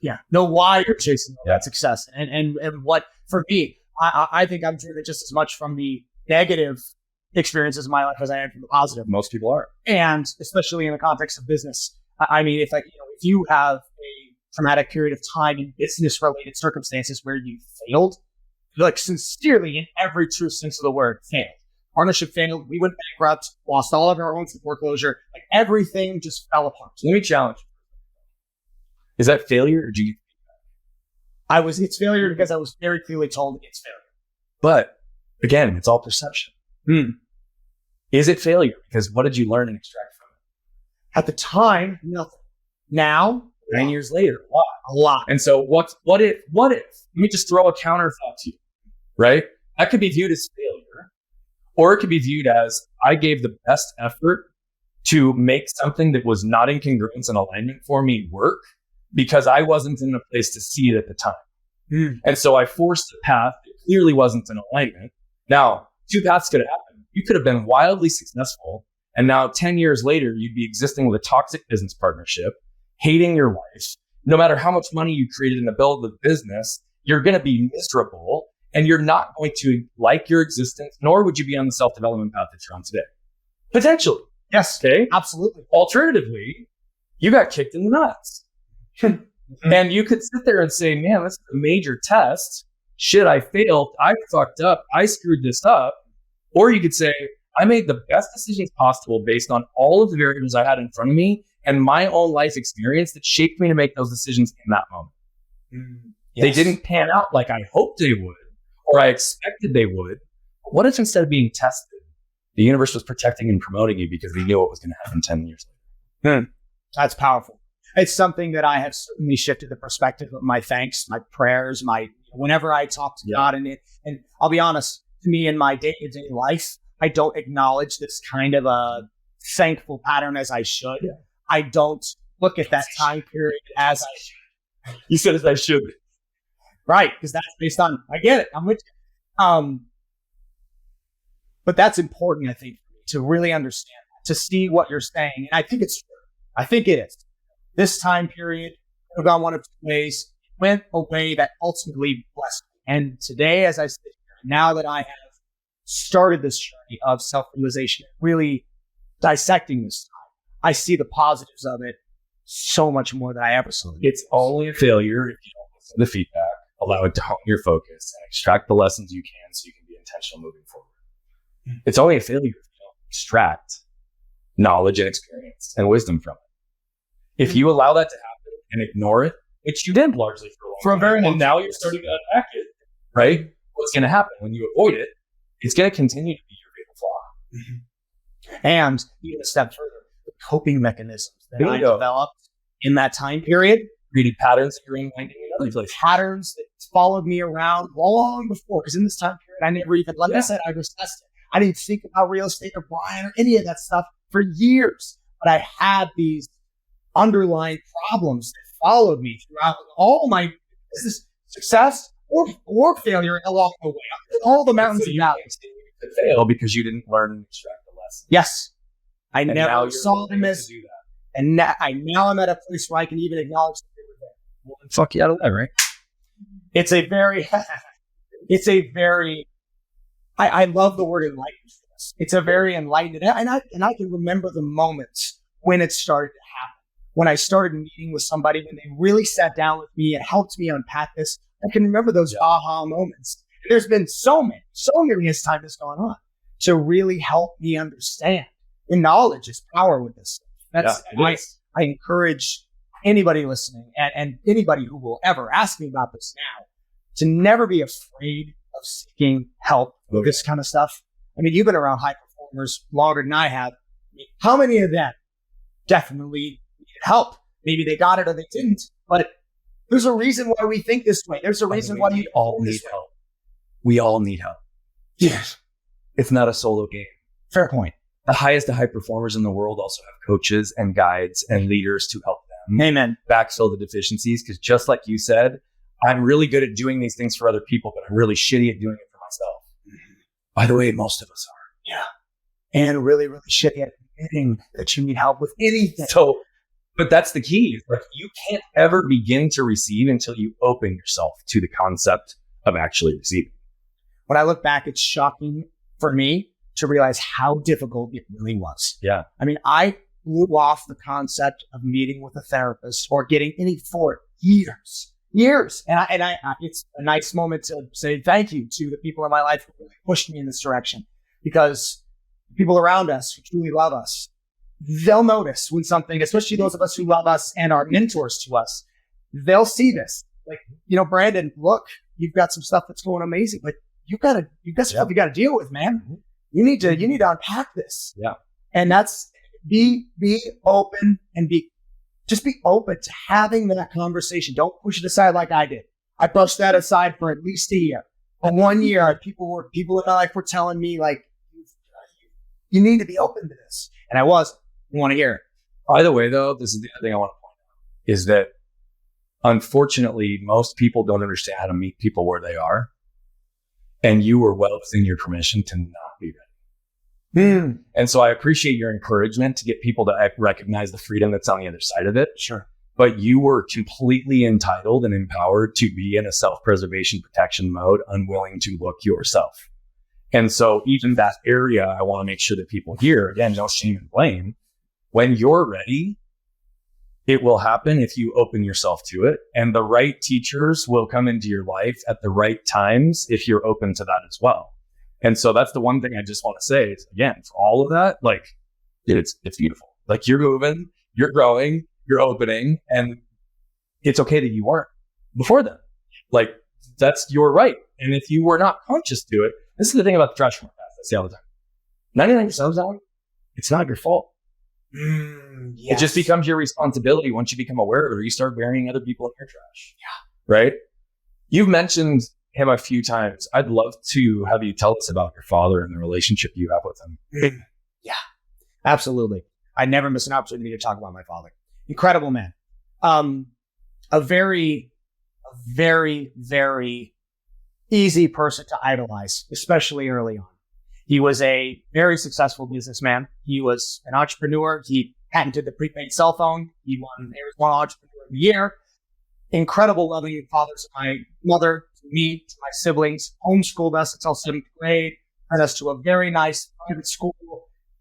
Yeah. Know why you're chasing that success. And what, for me, I think I'm driven just as much from the negative experiences in my life as I am from the positive. Most people are. And especially in the context of business. I mean, if you have a traumatic period of time in business related circumstances where you failed, like sincerely in every true sense of the word, failed. Partnership failed. We went bankrupt, lost all of our own foreclosure. Like everything just fell apart. So let me challenge you. Is that failure or do you? It's failure because I was very clearly told it's failure. But again, it's all perception. Is it failure? Because what did you learn and extract from it? At the time, nothing. Now, 9 years later, a lot. And so what if, let me just throw a counter thought to you, right? That could be viewed as failure, or it could be viewed as I gave the best effort to make something that was not in congruence and alignment for me work, because I wasn't in a place to see it at the time. And so I forced a path that clearly wasn't in alignment. Now, two paths could happen. You could have been wildly successful, and now 10 years later, you'd be existing with a toxic business partnership, hating your life. No matter how much money you created in the build of the business, you're going to be miserable, and you're not going to like your existence, nor would you be on the self-development path that you're on today. Potentially. Yes. Okay. Absolutely. Alternatively, you got kicked in the nuts. And you could sit there and say, man, this is a major test. Shit, I failed. I fucked up. I screwed this up. Or you could say, I made the best decisions possible based on all of the variables I had in front of me and my own life experience that shaped me to make those decisions in that moment. Yes. They didn't pan out like I hoped they would, or I expected they would. But what if instead of being tested, the universe was protecting and promoting you because they knew what was going to happen 10 years later? That's powerful. It's something that I have certainly shifted the perspective of my thanks, my prayers, whenever I talk to God and I'll be honest, to me in my day-to-day life, I don't acknowledge this kind of a thankful pattern as I should. Yeah. I don't look at that time period as I should. You said as I should. Right, because that's based on, I get it, I'm with you. But that's important, I think, to really understand, to see what you're saying. And I think it's true. I think it is. This time period could have gone one of two ways. It went a way that ultimately blessed me. And today, as I sit here, now that I have started this journey of self-realization, really dissecting this time, I see the positives of it so much more than I ever saw. It's only a failure if you don't listen to the feedback, allow it to hone your focus, and extract the lessons you can so you can be intentional moving forward. It's only a failure if you don't extract knowledge and experience and wisdom from it. If you allow that to happen and ignore it, which you did largely for a very long time, and now you're starting to unpack it, right? What's going to happen when you avoid it? It's going to continue to be your fatal flaw. And even a step further, the coping mechanisms that I developed in that time period, reading patterns that you're in other places. Patterns that followed me around long before. Because in this time period, I never even, like I said, I was tested. I didn't think about real estate or Brian or any of that stuff for years. But I had these underlying problems that followed me throughout all my business success or failure along the way. All the mountains and valleys. To fail because you didn't learn and extract the lesson. Yes. I never saw them as do that. And now I'm at a place where I can even acknowledge that they were there. Well, then fuck you out of that, right? I love the word enlightened. It's a very enlightened, and I can remember the moments when it started to happen. When I started meeting with somebody, when they really sat down with me and helped me unpack this, I can remember those aha moments. There's been so many as time has gone on to really help me understand. And knowledge is power with this. That's I encourage anybody listening and anybody who will ever ask me about this now to never be afraid of seeking help with this kind of stuff. I mean, you've been around high performers longer than I have. How many of them definitely needed help? Maybe they got it or they didn't, but there's a reason why we think this way. There's a reason why you all need help. We all need help. Yes. It's not a solo game. Fair point. The highest of high performers in the world also have coaches and guides and leaders to help them. Amen. Backfill the deficiencies. Because just like you said, I'm really good at doing these things for other people, but I'm really shitty at doing it for myself. Mm-hmm. By the way, most of us are. Yeah. And really, really shitty at admitting that you need help with anything. So, but that's the key. Like, you can't ever begin to receive until you open yourself to the concept of actually receiving. When I look back, it's shocking for me to realize how difficult it really was. Yeah. I mean, I blew off the concept of meeting with a therapist or getting any for years. And I it's a nice moment to say thank you to the people in my life who really pushed me in this direction, because people around us who truly love us, they'll notice when something, especially those of us who love us and are mentors to us, they'll see this. Like, Brandon, look, you've got some stuff that's going amazing, but you've got stuff you got to deal with, man. Mm-hmm. You need to unpack this. Yeah. And that's be open and just be open to having that conversation. Don't push it aside like I did. I brushed that aside for at least a year. For 1 year, people in my life were telling me, like, you need to be open to this. And I want to hear it. By the way, though, this is the other thing I want to point out, is that unfortunately, most people don't understand how to meet people where they are. And you were well within your permission to not be ready. And so I appreciate your encouragement to get people to recognize the freedom that's on the other side of it. Sure. But you were completely entitled and empowered to be in a self-preservation protection mode, unwilling to look yourself. And so even that area, I want to make sure that people hear, again, no shame and blame. When you're ready, it will happen if you open yourself to it. And the right teachers will come into your life at the right times if you're open to that as well. And so that's the one thing I just want to say is, again, for all of that, like, it's beautiful. Like, you're moving, you're growing, you're opening, and it's okay that you weren't before then. Like, that's your right. And if you were not conscious to it, this is the thing about the trash can I say all the time. 99% of the time, it's not your fault. Yes. It just becomes your responsibility once you become aware of it, or you start burying other people in your trash. Yeah. Right? You've mentioned him a few times. I'd love to have you tell us about your father and the relationship you have with him. Yeah, absolutely. I never miss an opportunity to talk about my father. Incredible man. A very, very easy person to idolize, especially early on. He was a very successful businessman. He was an entrepreneur. He patented the prepaid cell phone. He won Arizona Entrepreneur of the Year. Incredible loving father to my mother, to me, to my siblings. Homeschooled us until 7th grade. Sent us to a very nice private school.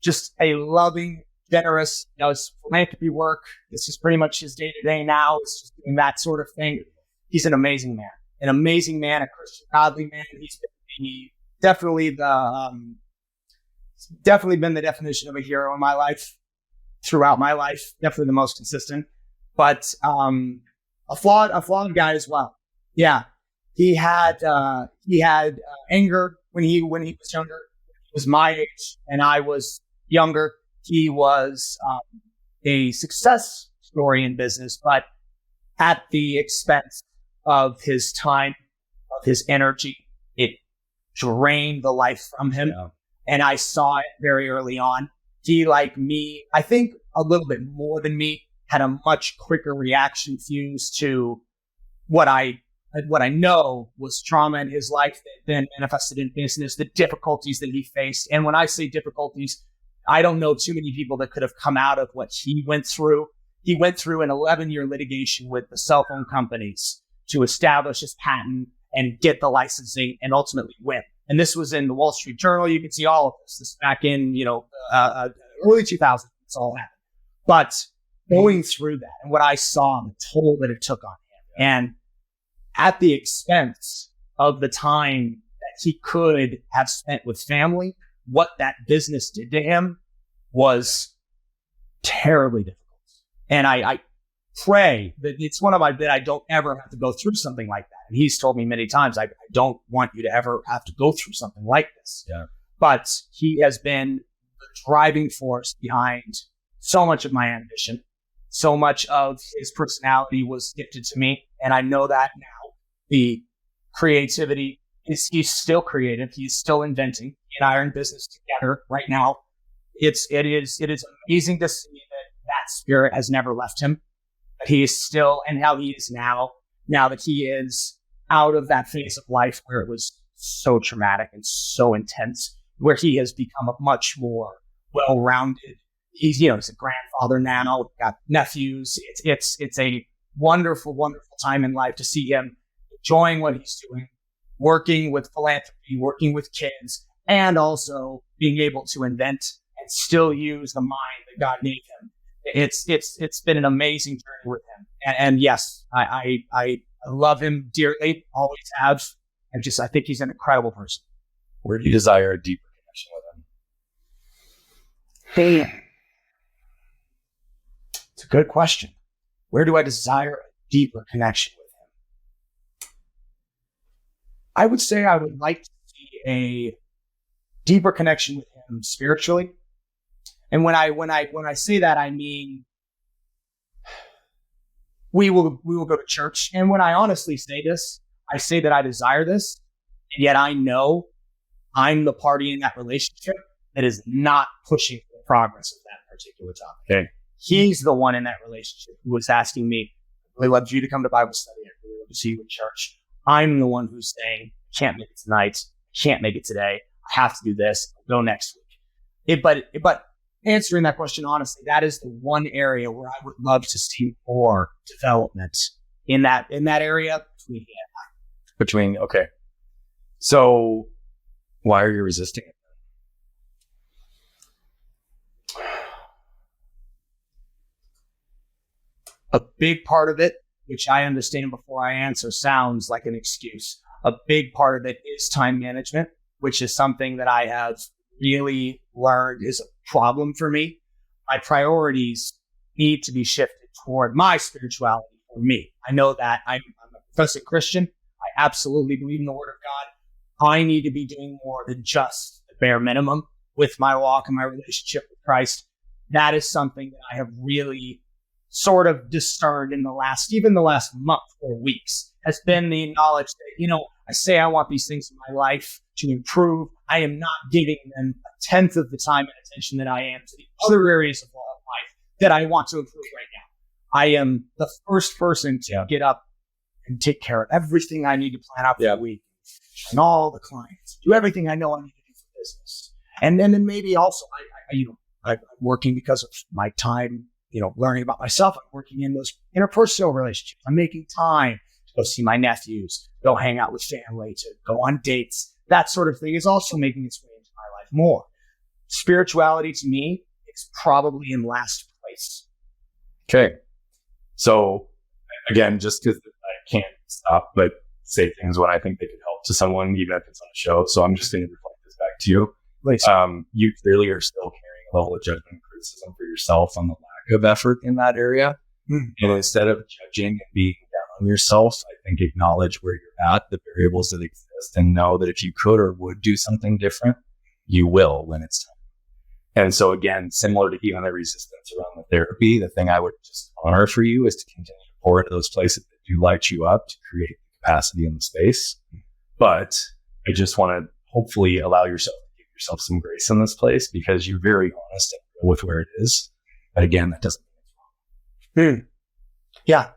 Just a loving, generous, does philanthropy work. This is pretty much his day-to-day now. It's just doing that sort of thing. He's an amazing man. A Christian, godly man. He's been definitely been the definition of a hero in my life, throughout my life. Definitely the most consistent, but a flawed guy as well. Yeah, he had anger when he was younger. He was my age, and I was younger. He was a success story in business, but at the expense of his time, of his energy. It drained the life from him. Yeah. And I saw it very early on. He, like me, I think a little bit more than me, had a much quicker reaction fuse to what I know was trauma in his life that then manifested in business, the difficulties that he faced. And when I say difficulties, I don't know too many people that could have come out of what he went through. He went through an 11-year litigation with the cell phone companies to establish his patent and get the licensing and ultimately win. And this was in the Wall Street Journal. You can see all of this. This is back in, early 2000s. It's all happened. But going through that and what I saw and the toll that it took on him, and at the expense of the time that he could have spent with family. What that business did to him was terribly difficult. And I pray that it's that I don't ever have to go through something like that. And he's told me many times, I don't want you to ever have to go through something like this. Yeah. But he has been the driving force behind so much of my ambition. So much of his personality was gifted to me. And I know that now. The creativity he's still creative. He's still inventing. He and I are in business together right now. It is amazing to see that spirit has never left him. That he is still, and how he is now that he is out of that phase of life where it was so traumatic and so intense, where he has become a much more well-rounded. He's a grandfather now, got nephews. It's a wonderful, wonderful time in life to see him enjoying what he's doing, working with philanthropy, working with kids, and also being able to invent and still use the mind that God gave him. It's been an amazing journey with him. And yes, I love him dearly, always have. I think he's an incredible person. Where do you desire a deeper connection with him? Damn. It's a good question. Where do I desire a deeper connection with him? I would say I would like to see a deeper connection with him spiritually. And when I say that, I mean we will go to church. And when I honestly say this, I say that I desire this, and yet I know I'm the party in that relationship that is not pushing the progress of that particular topic. Okay. He's the one in that relationship who was asking me, I really love you to come to Bible study. I really love to see you in church. I'm the one who's saying, can't make it tonight. Can't make it today. I have to do this. I'll go next week. But answering that question honestly, that is the one area where I would love to see more development in that area between okay. So why are you resisting it? A big part of it, which I understand before I answer, sounds like an excuse. A big part of it is time management, which is something that I have really learned is a problem for me. My priorities need to be shifted toward my spirituality for me. I know that I'm a professing Christian. I absolutely believe in the Word of God. I need to be doing more than just the bare minimum with my walk and my relationship with Christ. That is something that I have really sort of discerned in the last month or weeks, has been the knowledge that, I say I want these things in my life to improve. I am not giving them a tenth of the time and attention that I am to the other areas of life that I want to improve right now. I am the first person to get up and take care of everything I need to plan out for the week, and all the clients, do everything I know I need to do for business. And then maybe also, I'm working because of my time, learning about myself. I'm working in those interpersonal relationships. I'm making time to go see my nephews, go hang out with family, to go on dates. That sort of thing is also making its way into my life more. Spirituality to me is probably in last place. Okay. So again, just because I can't stop but say things when I think they could help to someone, even if it's on a show. So I'm just going to reflect this back to you. Please. You clearly are still carrying a level of judgment and criticism for yourself on the lack of effort in that area. And instead of judging and being down on yourself, I think acknowledge where you're at, the variables that exist, and know that if you could or would do something different, you will when it's time. And so again, similar to healing the resistance around the therapy, the thing I would just honor for you is to continue to pour into those places that do light you up to create the capacity in the space. But I just want to hopefully allow yourself to give yourself some grace in this place, because you're very honest and real with where it is. But again, that doesn't mean it's wrong. Yeah,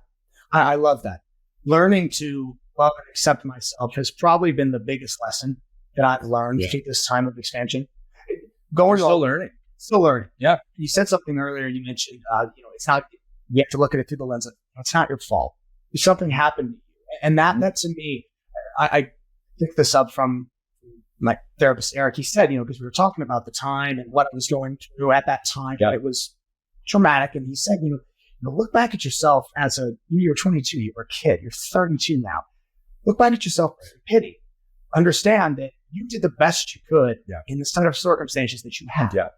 I love that. Learning to love and accept myself has probably been the biggest lesson that I've learned through this time of expansion. Still learning. Yeah. You said something earlier. You mentioned, it's not, you have to look at it through the lens of, it's not your fault. If something happened to you. And that to me, I picked this up from my therapist, Eric. He said, because we were talking about the time and what I was going through at that time. Yeah. It was traumatic. And he said, look back at yourself you were 22, you were a kid, you're 32 now. look back at yourself with pity. Understand that you did the best you could in the set of circumstances that you had. Yeah.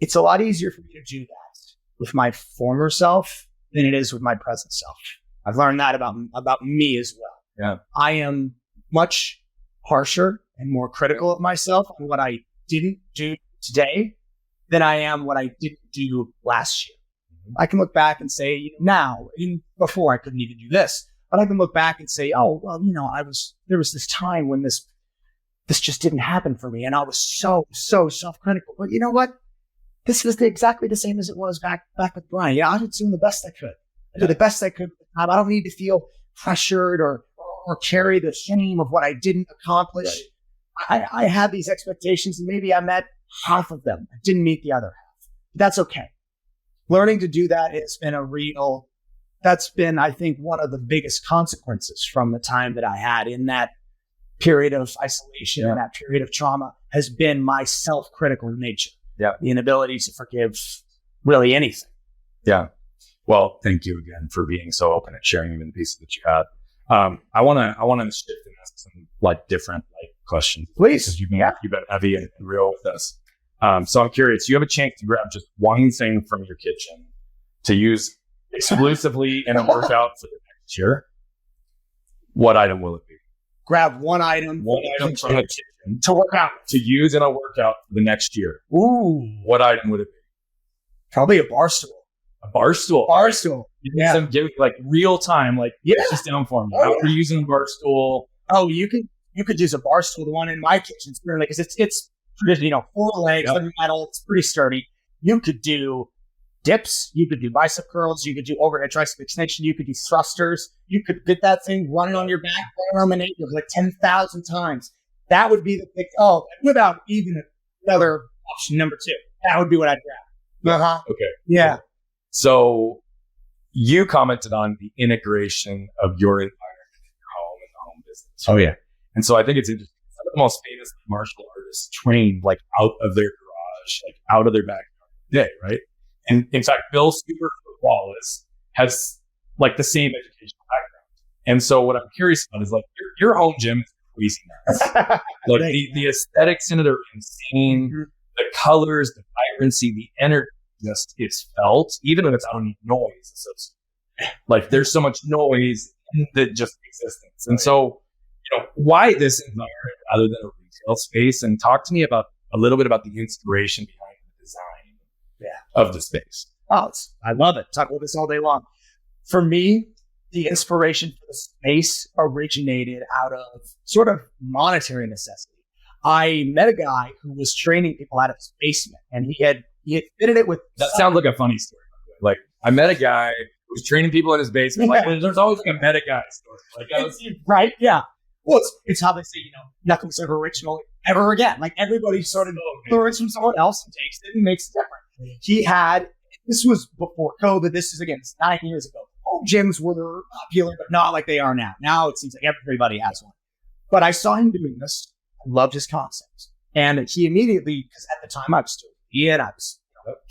It's a lot easier for me to do that with my former self than it is with my present self. I've learned that about me as well. Yeah. I am much harsher and more critical of myself on what I didn't do today than I am what I didn't do last year. I can look back and say now, even before I couldn't even do this, but I can look back and say, oh, well, there was this time when this just didn't happen for me. And I was so self-critical. But you know what? This was exactly the same as it was back with Brian. Yeah, I was doing the best I could. I did the best I could at the time. I don't need to feel pressured or carry the shame of what I didn't accomplish. I had these expectations and maybe I met half of them. I didn't meet the other half. That's okay. Learning to do that that's been, I think, one of the biggest consequences from the time that I had in that period of isolation and that period of trauma has been my self-critical nature. Yeah. The inability to forgive really anything. Yeah. Well, thank you again for being so open and sharing even the pieces that you had. I want to shift and ask some different questions. Please. Because you've been heavy and real with us. So I'm curious, you have a chance to grab just one thing from your kitchen to use exclusively in a workout for the next year. What item will it be? Grab one item from the kitchen to work out. To use in a workout for the next year. Ooh. What item would it be? Probably a bar stool. A bar stool. Bar stool. Yeah. Give real time, just down for me. How are you using a bar stool? Oh, you could use a bar stool. The one in my kitchen, because it's traditional, 4 legs, metal. It's pretty sturdy. You could do dips. You could do bicep curls. You could do overhead tricep extension. You could do thrusters. You could get that thing running on your back, run around the neighborhood 10,000 times. That would be the big. Oh, without even another option, number 2. That would be what I'd grab. Okay. Yeah. So you commented on the integration of your environment in your home and the home business. Oh yeah. And so I think it's interesting. Some of the most famous martial artists trained out of their garage, out of their backyard today, right? And in fact, Bill Super Wallace has the same educational background. And so what I'm curious about is your home gym is crazy nuts. The aesthetics in it are insane. Mm-hmm. The colors, the vibrancy, the energy just is felt, even when it's out of noise. So there's so much noise in the just existence. And so, why this environment rather than a retail space? And talk to me a little bit about the inspiration behind the design of the space. Oh, I love it. Talk about this all day long. For me, the inspiration for the space originated out of sort of monetary necessity. I met a guy who was training people out of his basement, and he had fitted it with. That sounds like a funny story. I met a guy who was training people in his basement. There's always a met a guy story. Right? Yeah. Well, it's how they say, nothing's ever original ever again. Everybody sort of learns from someone else and takes it and makes it different. He had, this was before COVID. This is, again, 9 years ago. Home gyms were popular, but not like they are now. Now it seems like everybody has one. But I saw him doing this. I loved his concepts. And he immediately, because at the time I was still I was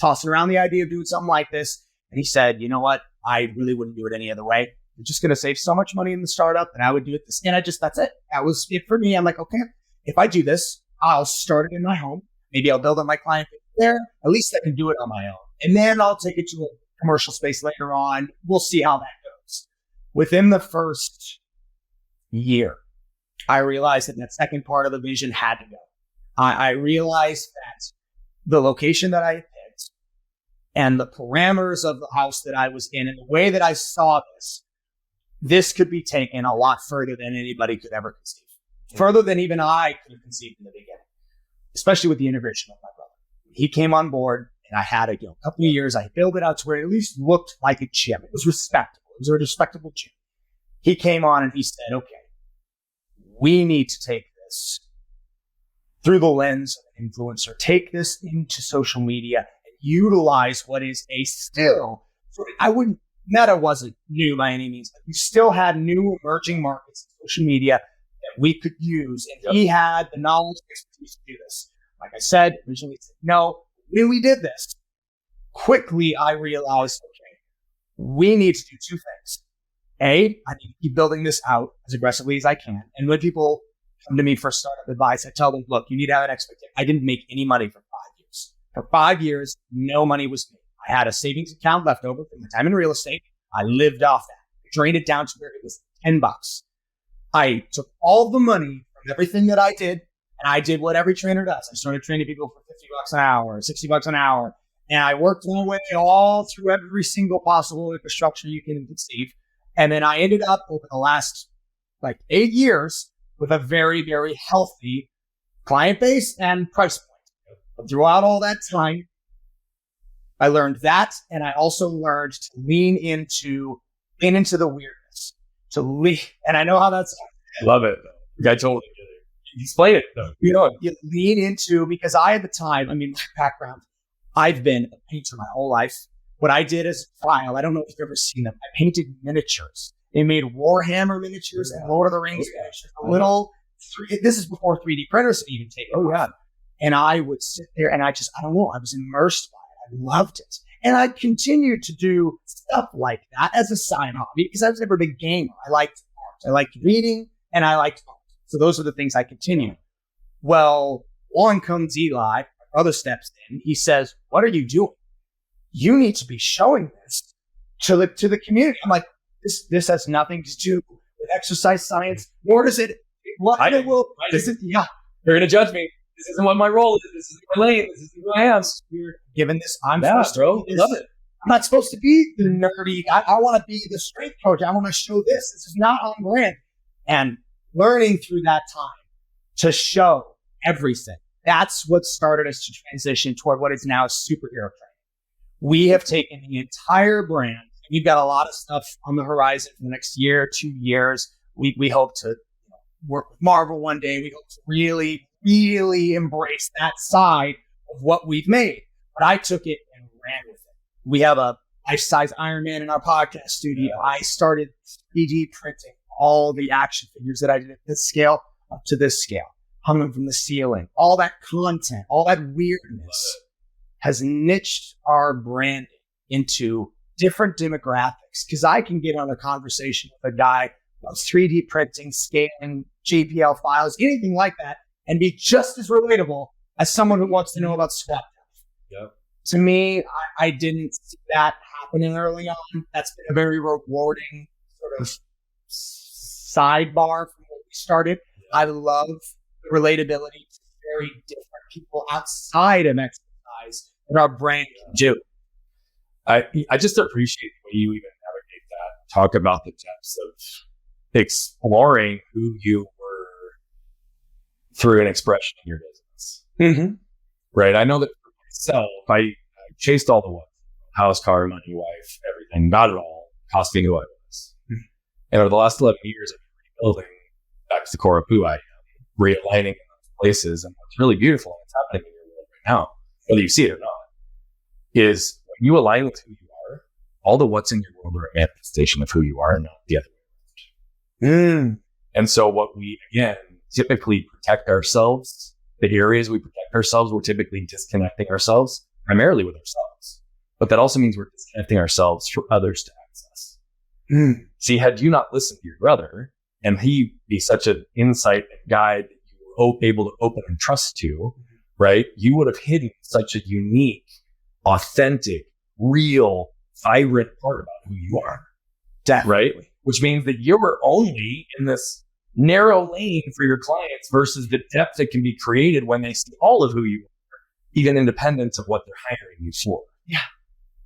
tossing around the idea of doing something like this. And he said, you know what? I really wouldn't do it any other way. I'm just going to save so much money in the startup, and I would do it this. And that's it. That was it for me. I'm like, okay, if I do this, I'll start it in my home. Maybe I'll build on my client there. At least I can do it on my own. And then I'll take it to a commercial space later on. We'll see how that goes. Within the first year, I realized that second part of the vision had to go. I realized that the location that I had picked and the parameters of the house that I was in and the way that I saw this could be taken a lot further than anybody could ever conceive. Further than even I could have conceived in the beginning, especially with the integration of my brother. He came on board and I had a couple of years. I built it out to where it at least looked like a gym. It was respectable. It was a respectable gym. He came on and he said, okay, we need to take this through the lens of an influencer, take this into social media and utilize what is a still, Meta wasn't new by any means, but we still had new emerging markets in social media that we could use. And he had the knowledge and expertise to do this. Like I said, originally said no. When we did this, quickly I realized, okay, we need to do 2 things. I need to keep building this out as aggressively as I can. And when people come to me for startup advice, I tell them, look, you need to have an expectation. I didn't make any money for 5 years. For 5 years, no money was made. I had a savings account left over from the time in real estate. I lived off that. I drained it down to where it was $10. I took all the money from everything that I did, and I did what every trainer does. I started training people for $50 an hour, $60 an hour. And I worked my way all through every single possible infrastructure you can conceive. And then I ended up over the last 8 years with a very, very healthy client base and price point. But throughout all that time, I learned that. And I also learned to lean into the weirdness. And I know how that's. I love it. I totally get it. Explain it though. You lean into, because I, at the time, my background, I've been a painter my whole life. What I did as a trial, I don't know if you've ever seen them. I painted miniatures. They made Warhammer miniatures and Lord of the Rings miniatures. This is before 3D printers even take it. Oh, yeah. And I would sit there and I don't know, I was immersed by it. I loved it. And I continued to do stuff like that as a side hobby because I was never a big gamer. I liked art. I liked reading and I liked art. So those are the things I continued. Well, along comes Eli, my brother steps in. He says, what are you doing? You need to be showing this to the community. I'm like, this has nothing to do with exercise science, nor does it. They're going to judge me. This isn't what my role is. This isn't my lane. This isn't who I am. You're given this. I'm supposed to be this. Love it. I'm not supposed to be the nerdy. I want to be the strength coach. I want to show this. This is not on brand. And learning through that time to show everything. That's what started us to transition toward what is now superhero training. We have taken the entire brand. We've got a lot of stuff on the horizon for the next year, 2 years. We hope to work with Marvel one day. We hope to really, really embrace that side of what we've made. But I took it and ran with it. We have a life-size Iron Man in our podcast studio. I started 3D printing all the action figures that I did at this scale up to this scale, hung them from the ceiling. All that content, all that weirdness has niched our branding into different demographics. Because I can get on a conversation with a guy who loves 3D printing, scaling, JPL files, anything like that, and be just as relatable as someone who wants to know about squat. Yep. To me, I didn't see that happening early on. That's been a very rewarding sort of sidebar from what we started. I love the relatability to very different people outside of exercise that our brand can do. I just appreciate the way you even navigate that. Talk about the depths of exploring who you were through an expression in your business. Mm-hmm. Right? I know that for myself, I chased all the ones. House, car, money, wife, everything. Not at all costing who I was. Mm-hmm. And over the last 11 years, I've been rebuilding back to the core of who I am, realigning in those places. And what's really beautiful, and it's happening in your world right now, whether you see it or not, is when you align with who you are, all the what's in your world are a manifestation of who you are and not the other way around. And so what we, again, typically protect ourselves, the areas we protect ourselves, we're typically disconnecting ourselves primarily with ourselves. But that also means we're disconnecting ourselves for others to access. See, had you not listened to your brother and he be such an insight and guide that you were able to open and trust to, right? You would have hidden such a unique, authentic, real, vibrant part about who you are. Definitely. Right? Which means that you're only in this narrow lane for your clients versus the depth that can be created when they see all of who you are, even independent of what they're hiring you for. Yeah.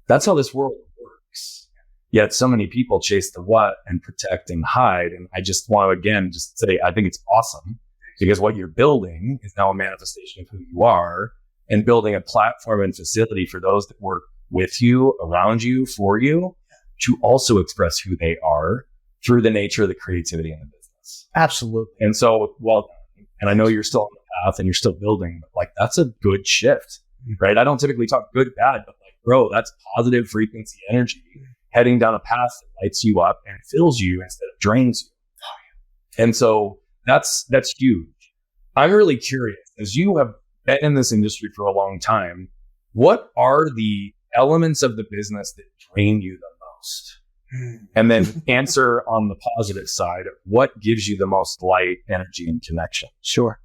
That's how this world works. Yet so many people chase the what and protect and hide. And I just want to, again, just say, I think it's awesome because what you're building is now a manifestation of who you are and building a platform and facility for those that work with you, around you, for you, to also express who they are through the nature of the creativity in the business. Absolutely. And so, well, and I know you're still on the path and you're still building, but like, that's a good shift, right? I don't typically talk good, bad, but like, bro, that's positive frequency energy heading down a path that lights you up and fills you instead of drains you. And so that's huge. I'm really curious, as you have been in this industry for a long time, what are the elements of the business that drain you the most? And then answer on the positive side, what gives you the most light, energy, and connection? Sure.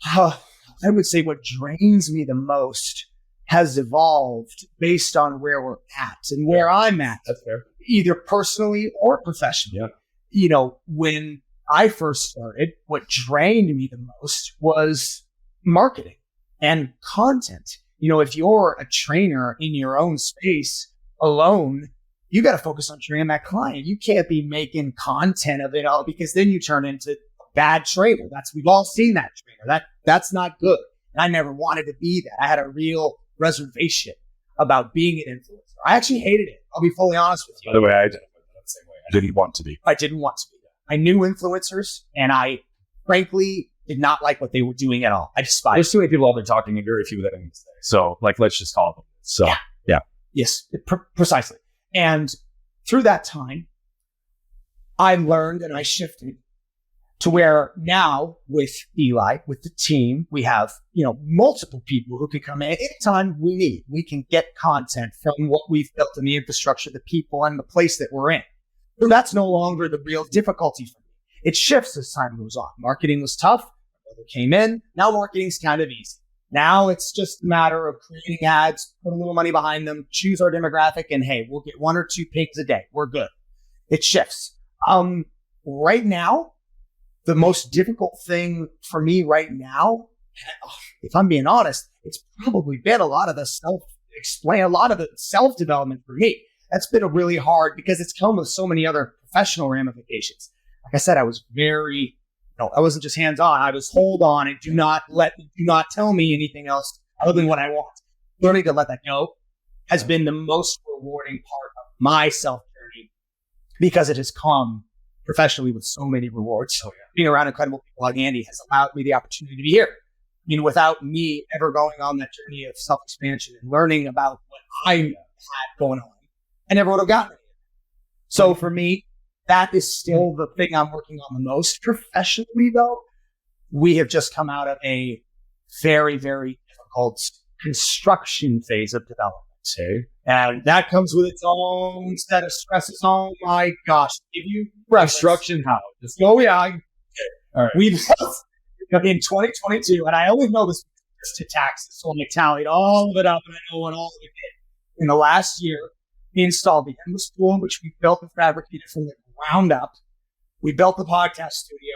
I would say what drains me the most has evolved based on where we're at and where I'm at. That's fair. Either personally or professionally. Yeah. You know, when I first started, what drained me the most was marketing and content. You know, if you're a trainer in your own space alone, you got to focus on training that client. You can't be making content of it all, because then you turn into a bad trainer. We've all seen that trainer. That's not good. And I never wanted to be that. I had a real reservation about being an influencer. I actually hated it. I'll be fully honest with you. By the way, I did the same way. I didn't want to be. I didn't want to be. I knew influencers, and I frankly did not like what they were doing at all. I despised. There's too many people out there talking and very few that need to say. So, let's just call them. So, yeah. Yes, precisely. And through that time, I learned and I shifted to where now with Eli, with the team, we have, multiple people who can come in anytime we need. We can get content from what we've built in the infrastructure, the people, and the place that we're in. So that's no longer the real difficulty for me. It shifts as time goes on. Marketing was tough. My brother came in. Now marketing's kind of easy. Now it's just a matter of creating ads, put a little money behind them, choose our demographic, and hey, we'll get 1 or 2 pigs a day. We're good. It shifts. Right now, the most difficult thing for me right now, if I'm being honest, it's probably been a lot of the self-development for me. That's been a really hard, because it's come with so many other professional ramifications. Like I said, I was I wasn't just hands-on. I was hold on and do not tell me anything else other than what I want. Learning to let that go has been the most rewarding part of my self-journey, because it has come professionally with so many rewards. Being around incredible people like Andy has allowed me the opportunity to be here. Without me ever going on that journey of self-expansion and learning about what I had going on, I never would have gotten it. So for me, that is still the thing I'm working on the most. Professionally, though, we have just come out of a very, very difficult construction phase of development. Okay. And that comes with its own set of stresses. Oh my gosh. Give you Construction how? Oh yeah. Okay. All right. We've in 2022, and I only know this to taxes, so I tallied all of it up, and I know what all of it did. In the last year, we installed the Endless School, which we built and fabricated from the ground up. We built the podcast studio.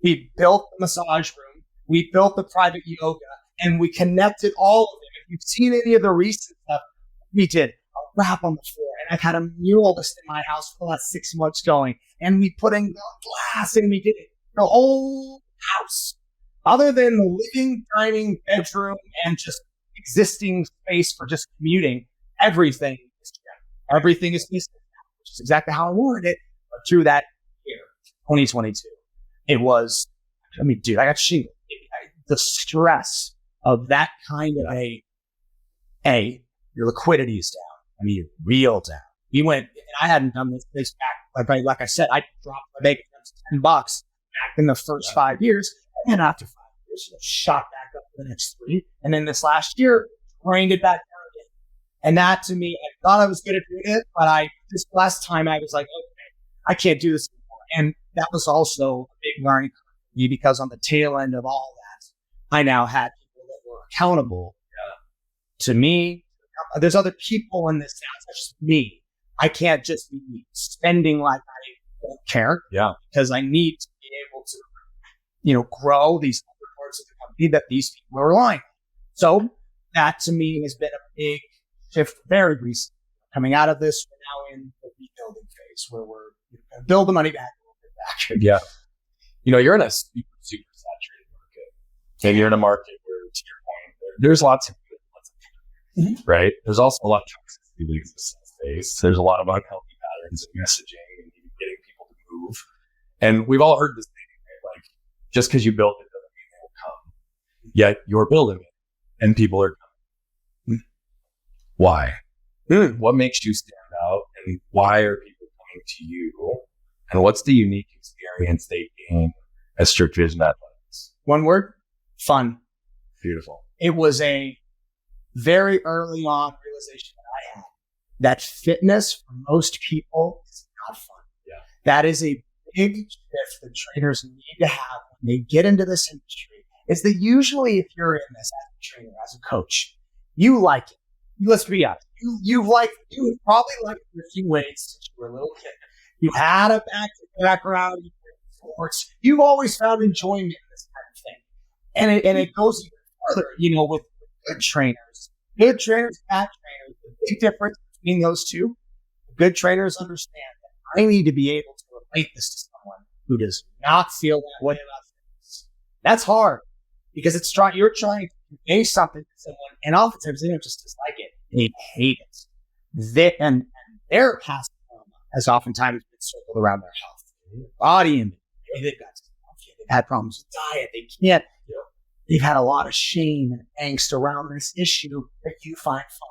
We built the massage room. We built the private yoga, and we connected all of them. If you've seen any of the recent stuff, we did a wrap on the floor, and I've had a muralist in my house for the last 6 months going, and we put in glass, and we did it. The whole house, other than the living, dining, bedroom, and just existing space for just commuting, everything is together. Everything is business now, which is exactly how I wanted it. But through that year, 2022, it was, I got shingles. The stress of that kind of your liquidity is down. You're real down. We went, and I hadn't done this back, like I said, I dropped my bank account $10 back in the first 5 years. And then after 5 years, shot back up the next 3. And then this last year, reined it back down again. And that, to me, I thought I was good at doing it, but this last time I was like, okay, I can't do this anymore. And that was also a big learning curve for me, because on the tail end of all that, I now had people that were accountable to me. There's other people in this now. It's not just me. I can't just be spending like I don't care. Yeah. Because I need to be able to, grow these other parts of the company that these people are relying on. So that, to me, has been a big shift very recently. Coming out of this, we're now in the rebuilding phase where we're going to build the money back a little bit back. Yeah. You're in a super, super saturated market. And you're in a market where, to your point, there's lots of right? There's also a lot of toxicity that exists in the space. There's a lot of unhealthy patterns in messaging and getting people to move. And we've all heard this thing, right? Like, just because you build it doesn't mean they will come. Yet you're building it and people are coming. Why? What makes you stand out, and why are people coming to you? And what's the unique experience they gain as Strict Vision Athletics? One word: fun. Beautiful. It was a very early on realization that I had that fitness for most people is not fun. Yeah. That is a big shift that trainers need to have when they get into this industry. Is that usually if you're in this as a trainer, as a coach, you like it. Let's be honest. You probably liked lifting weights since you were a little kid. You had a background in sports. You've always found enjoyment in this kind of thing. And it goes even further, with good trainers. Good trainers, bad trainers. The big difference between those two, good trainers understand that I need to be able to relate this to someone who does not feel that way about things. That's hard because you're trying to convey something to someone, and oftentimes they don't just dislike it. They hate it. And their past trauma has oftentimes been circled around their health, body image. Maybe they've had problems with diet. They can't. They've had a lot of shame and angst around this issue that you find fun.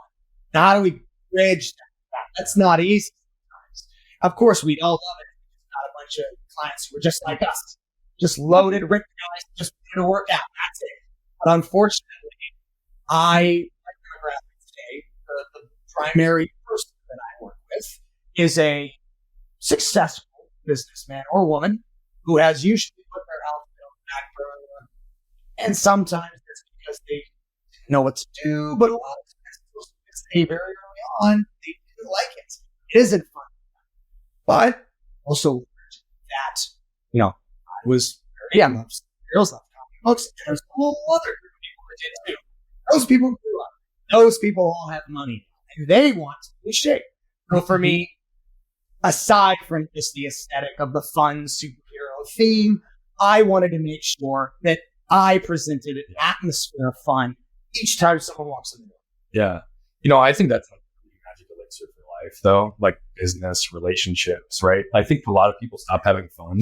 Now, how do we bridge that? That's not easy sometimes. Of course, we'd all love it. It's not a bunch of clients who are just like us, just loaded, ripped guys, just to work out. That's it. But unfortunately, like demographics today, the primary person that I work with is a successful businessman or woman who has usually put their health on the back burner. And sometimes it's because they didn't know what to do, but a lot of times it's very early on, they didn't like it. It isn't fun. But also that, I was very amongst girls love comic books, and there's a whole other group of people that did too. Those people grew up. Those people all have money, and they want to be in shape. So for me, aside from just the aesthetic of the fun superhero theme, I wanted to make sure that I presented an atmosphere of fun each time someone walks in the door. Yeah. I think that's like a magic elixir for life, though, like business, relationships, right? I think a lot of people stop having fun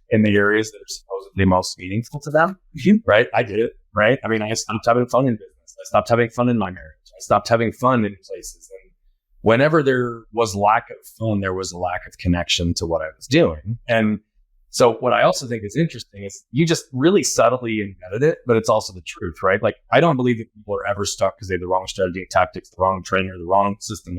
in the areas that are supposedly most meaningful to them, right? I did it, right? I mean, I stopped having fun in business. I stopped having fun in my marriage. I stopped having fun in places. And whenever there was lack of fun, there was a lack of connection to what I was doing. And so what I also think is interesting is you just really subtly embedded it, but it's also the truth, right? Like, I don't believe that people are ever stuck because they have the wrong strategy and tactics, the wrong trainer, the wrong system,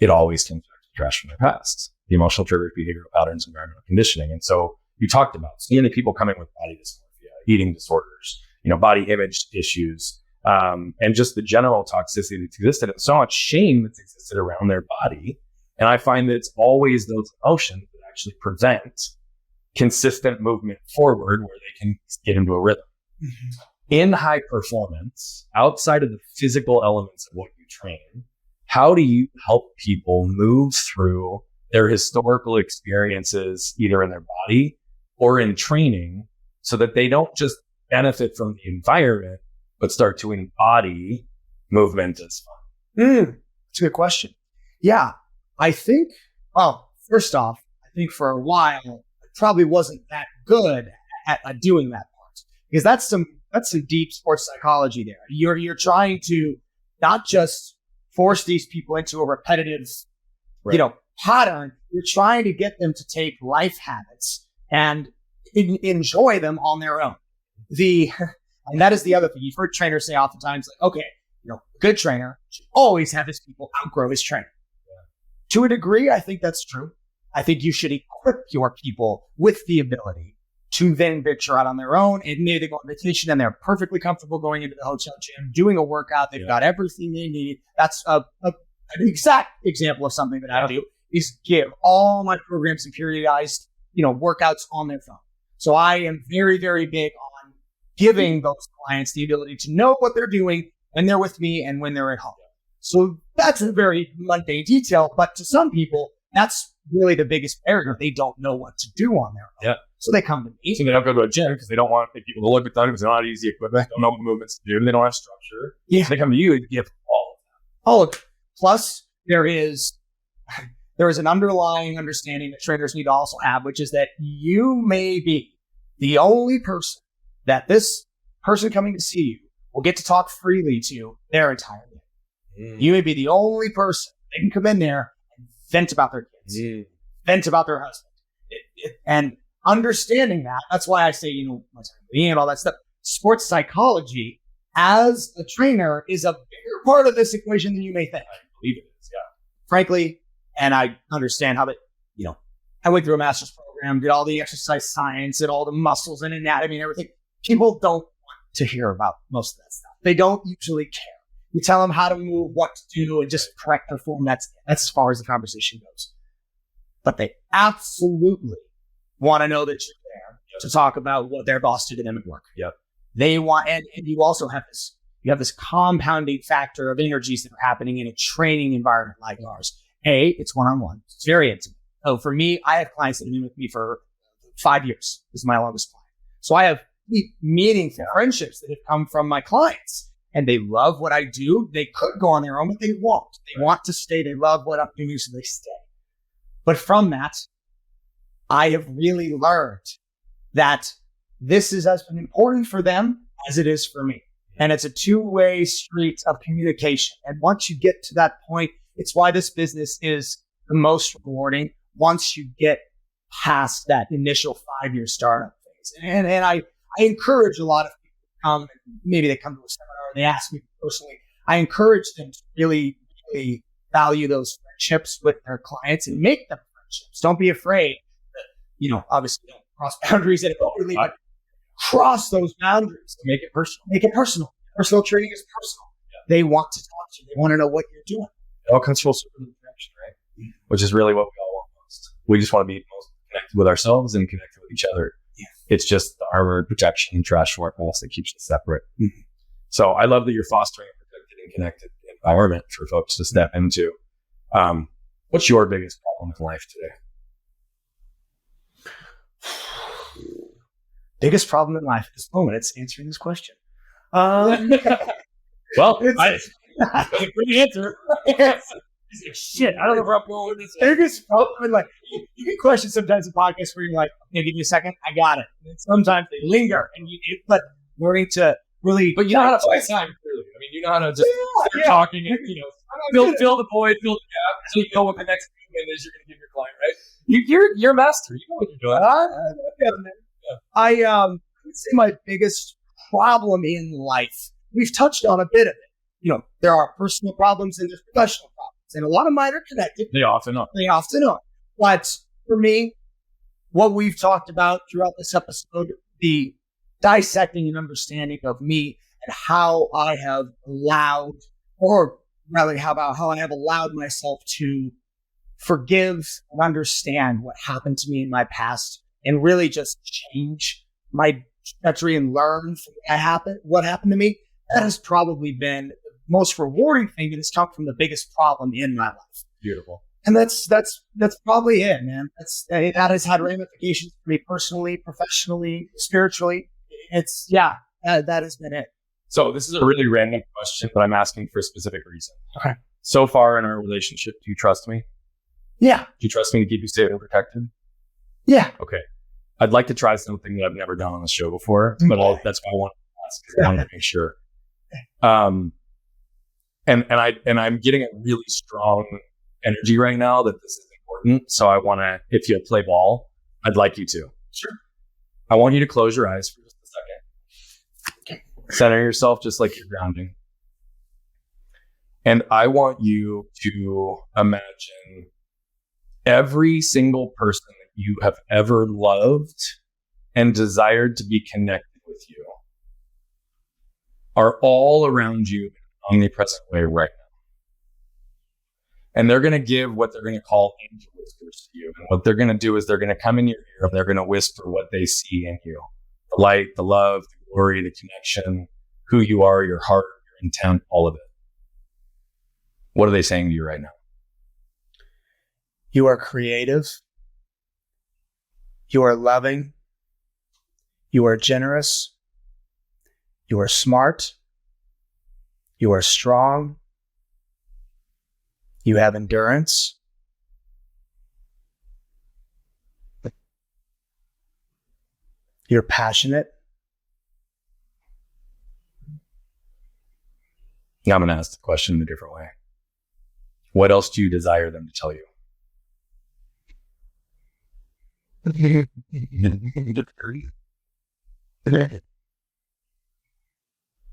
it always comes back to trash from their past, the emotional triggers, behavioral patterns, environmental conditioning. And so you talked about so many people coming with body dysmorphia, eating disorders, body image issues, and just the general toxicity that's existed and so much shame that's existed around their body. And I find that it's always those emotions that actually prevent consistent movement forward where they can get into a rhythm. Mm-hmm. In high performance, outside of the physical elements of what you train, how do you help people move through their historical experiences, either in their body or in training, so that they don't just benefit from the environment, but start to embody movement as fun? That's a good question. Yeah, I think, first off, I think for a while, I probably wasn't that good at doing that part, because that's some deep sports psychology there. You're trying to not just force these people into a repetitive, pattern. You're trying to get them to take life habits and enjoy them on their own. And that is the other thing. You've heard trainers say oftentimes, like, okay, a good trainer should always have his people outgrow his training. Yeah. To a degree, I think that's true. I think you should equip your people with the ability to then venture out on their own, and maybe they go on vacation and they're perfectly comfortable going into the hotel gym, doing a workout. They've got everything they need. That's an exact example of something that I do, is give all my programs and periodized, workouts on their phone. So I am very, very big on giving those clients the ability to know what they're doing when they're with me and when they're at home. So that's a very mundane detail, but to some people, that's really the biggest barrier. They don't know what to do on their own. Yeah. So they come to me. So they don't go to a gym because they don't want people to look at them because they don't have easy equipment. They don't know what movements to do. They don't have structure. Yeah. So they come to you to give all of that. Plus, there is an underlying understanding that trainers need to also have, which is that you may be the only person that this person coming to see you will get to talk freely to their entire day. You may be the only person they can come in there and vent about their kids, vent about their husband. And understanding that's why I say, and all that stuff. Sports psychology as a trainer is a bigger part of this equation than you may think. I believe it is, frankly, and I understand how that, I went through a master's program, did all the exercise science and all the muscles and anatomy and everything. People don't want to hear about most of that stuff. They don't usually care. You tell them how to move, what to do, and just correct their form. That's as far as the conversation goes. But they absolutely want to know that you're there to talk about what their boss did to them at work. Yep. They want, and you also have this compounding factor of energies that are happening in a training environment like ours. It's one-on-one. It's very intimate. So for me, I have clients that have been with me for 5 years. This is my longest client. So I have meaningful friendships that have come from my clients, and they love what I do. They could go on their own, but they won't. They want to stay. They love what I'm doing, so they stay. But from that, I have really learned that this is as important for them as it is for me. And it's a two-way street of communication. And once you get to that point, it's why this business is the most rewarding once you get past that initial 5-year startup phase. And I encourage a lot of people to come, maybe they come to a seminar and they ask me personally. I encourage them to really, really value those friendships with their clients and make them friendships. Don't be afraid that, obviously don't cross boundaries inappropriately, but cross those boundaries. Make it personal. Make it personal. Personal training is personal. Yeah. They want to talk to you. They want to know what you're doing. It all comes full circle to connection, right? Mm-hmm. Which is really what we all want most. We just want to be most connected with ourselves and connected with each other. Yeah. It's just the armor, protection, and trash work that keeps us separate. Mm-hmm. So I love that you're fostering a protected and connected environment for folks to step into. What's your biggest problem in life today? Biggest problem in life at this moment, it's answering this question. Well, it's a great answer. Shit, I don't know where I'm going with this. Biggest problem in life. You get questions sometimes in podcasts where you're like, okay, give me a second, I got it. And sometimes they linger, but learning to really. But you know how to play time, clearly. I mean, you know how to just start talking and, fill the void, fill the gap, so you know what the next movement is you're going to give your client, right? You're a master. You know what you're doing. I would say my biggest problem in life, we've touched on a bit of it. There are personal problems and there's professional problems, and a lot of mine are connected. They often are. But for me, what we've talked about throughout this episode, the dissecting and understanding of me and how I have allowed, or rather how I have allowed myself to forgive and understand what happened to me in my past and really just change my trajectory and learn from what happened to me. That has probably been the most rewarding thing that has come from the biggest problem in my life. Beautiful. And that's probably it, man. That has had ramifications for me personally, professionally, spiritually. That has been it. So this is a really random question, but I'm asking for a specific reason. Okay. So far in our relationship, do you trust me? Yeah. Do you trust me to keep you safe and protected? Yeah. Okay. I'd like to try something that I've never done on the show before, but that's why I want to ask. I want to make sure. And I'm getting a really strong energy right now that this is important. So I want to, if you play ball, I'd like you to. Sure. I want you to close your eyes for just a second. Okay. Center yourself just like you're grounding. And I want you to imagine every single person that you have ever loved and desired to be connected with you are all around you in an omnipresent way right now. And they're going to give what they're going to call angel whispers to you. And what they're going to do is they're going to come in your ear and they're going to whisper what they see in you. The light, the love, the glory, the connection, who you are, your heart, your intent, all of it. What are they saying to you right now? You are creative. You are loving. You are generous. You are smart. You are strong. You have endurance. You're passionate. I'm going to ask the question in a different way. What else do you desire them to tell you?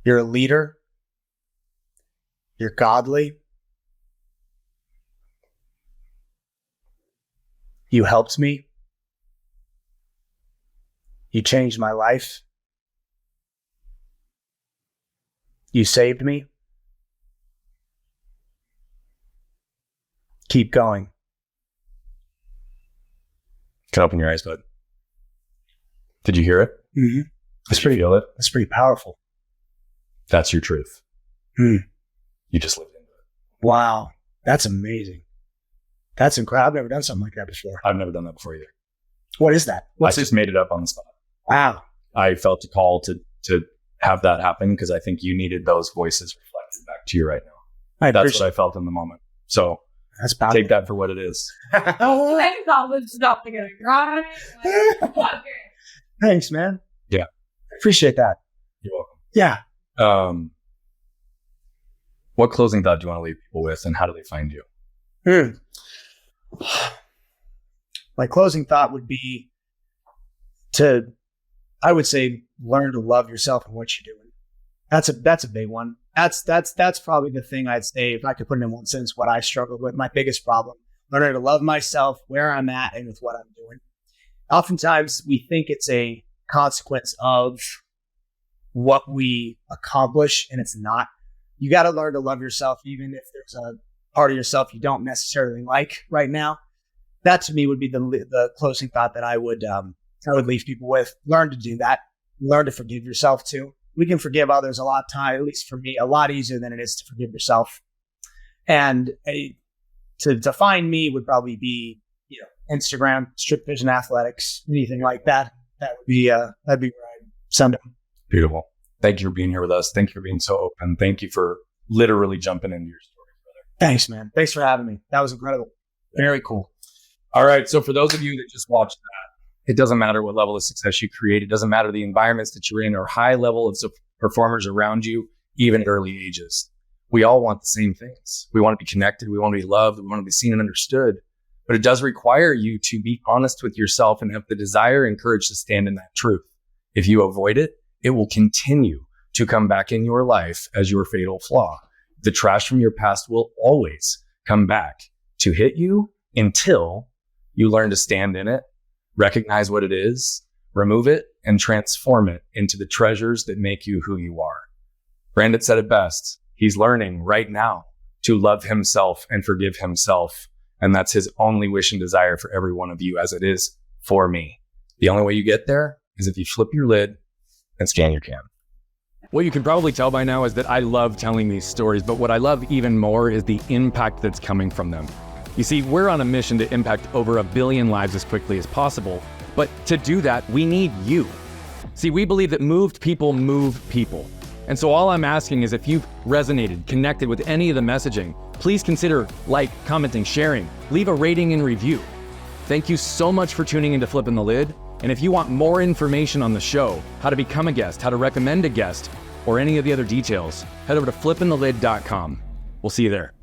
You're a leader. You're godly. You helped me. You changed my life. You saved me. Keep going. Can open your eyes, bud. Did you hear it? Mm-hmm. Did you feel it? That's pretty powerful. That's your truth. Hmm. You just lived into it. Wow. That's amazing. That's incredible. I've never done something like that before. I've never done that before either. What is that? I just made it up on the spot. Wow. I felt a call to have that happen because I think you needed those voices reflected back to you right now. That's what I felt in the moment. So that's powerful. Take that for what it is. I thought was not gonna cry. Thanks, man. Yeah. I appreciate that. You're welcome. Yeah. What closing thought do you want to leave people with, and how do they find you? My closing thought would be I would say, learn to love yourself and what you're doing. That's a big one. That's probably the thing I'd say, if I could put it in one sentence, what I struggled with, my biggest problem. Learning to love myself, where I'm at, and with what I'm doing. Oftentimes, we think it's a consequence of what we accomplish, and it's not. You got to learn to love yourself, even if there's a part of yourself you don't necessarily like right now. That to me would be the closing thought that I would leave people with. Learn to do that. Learn to forgive yourself too. We can forgive others a lot of time, at least for me, a lot easier than it is to forgive yourself. And to define me would probably be, Instagram, Strict Vision Athletics, anything like that. That'd be where I'd send them. Beautiful. Thank you for being here with us. Thank you for being so open. Thank you for literally jumping into your story, brother. Thanks, man. Thanks for having me. That was incredible. Very cool. All right. So for those of you that just watched that, it doesn't matter what level of success you create. It doesn't matter the environments that you're in or high level of performers around you, even at early ages. We all want the same things. We want to be connected. We want to be loved. We want to be seen and understood. But it does require you to be honest with yourself and have the desire and courage to stand in that truth. If you avoid it, it will continue to come back in your life as your fatal flaw. The trash from your past will always come back to hit you until you learn to stand in it, recognize what it is, remove it, and transform it into the treasures that make you who you are. Brandon said it best. He's learning right now to love himself and forgive himself. And that's his only wish and desire for every one of you, as it is for me. The only way you get there is if you flip your lid and scan your can. What you can probably tell by now is that I love telling these stories, but what I love even more is the impact that's coming from them. You see, we're on a mission to impact over 1 billion lives as quickly as possible, but to do that, we need you. See, we believe that moved people move people. And so all I'm asking is if you've resonated, connected with any of the messaging, please consider commenting, sharing, leave a rating and review. Thank you so much for tuning into Flipping the Lid. And if you want more information on the show, how to become a guest, how to recommend a guest, or any of the other details, head over to flippingthelid.com. We'll see you there.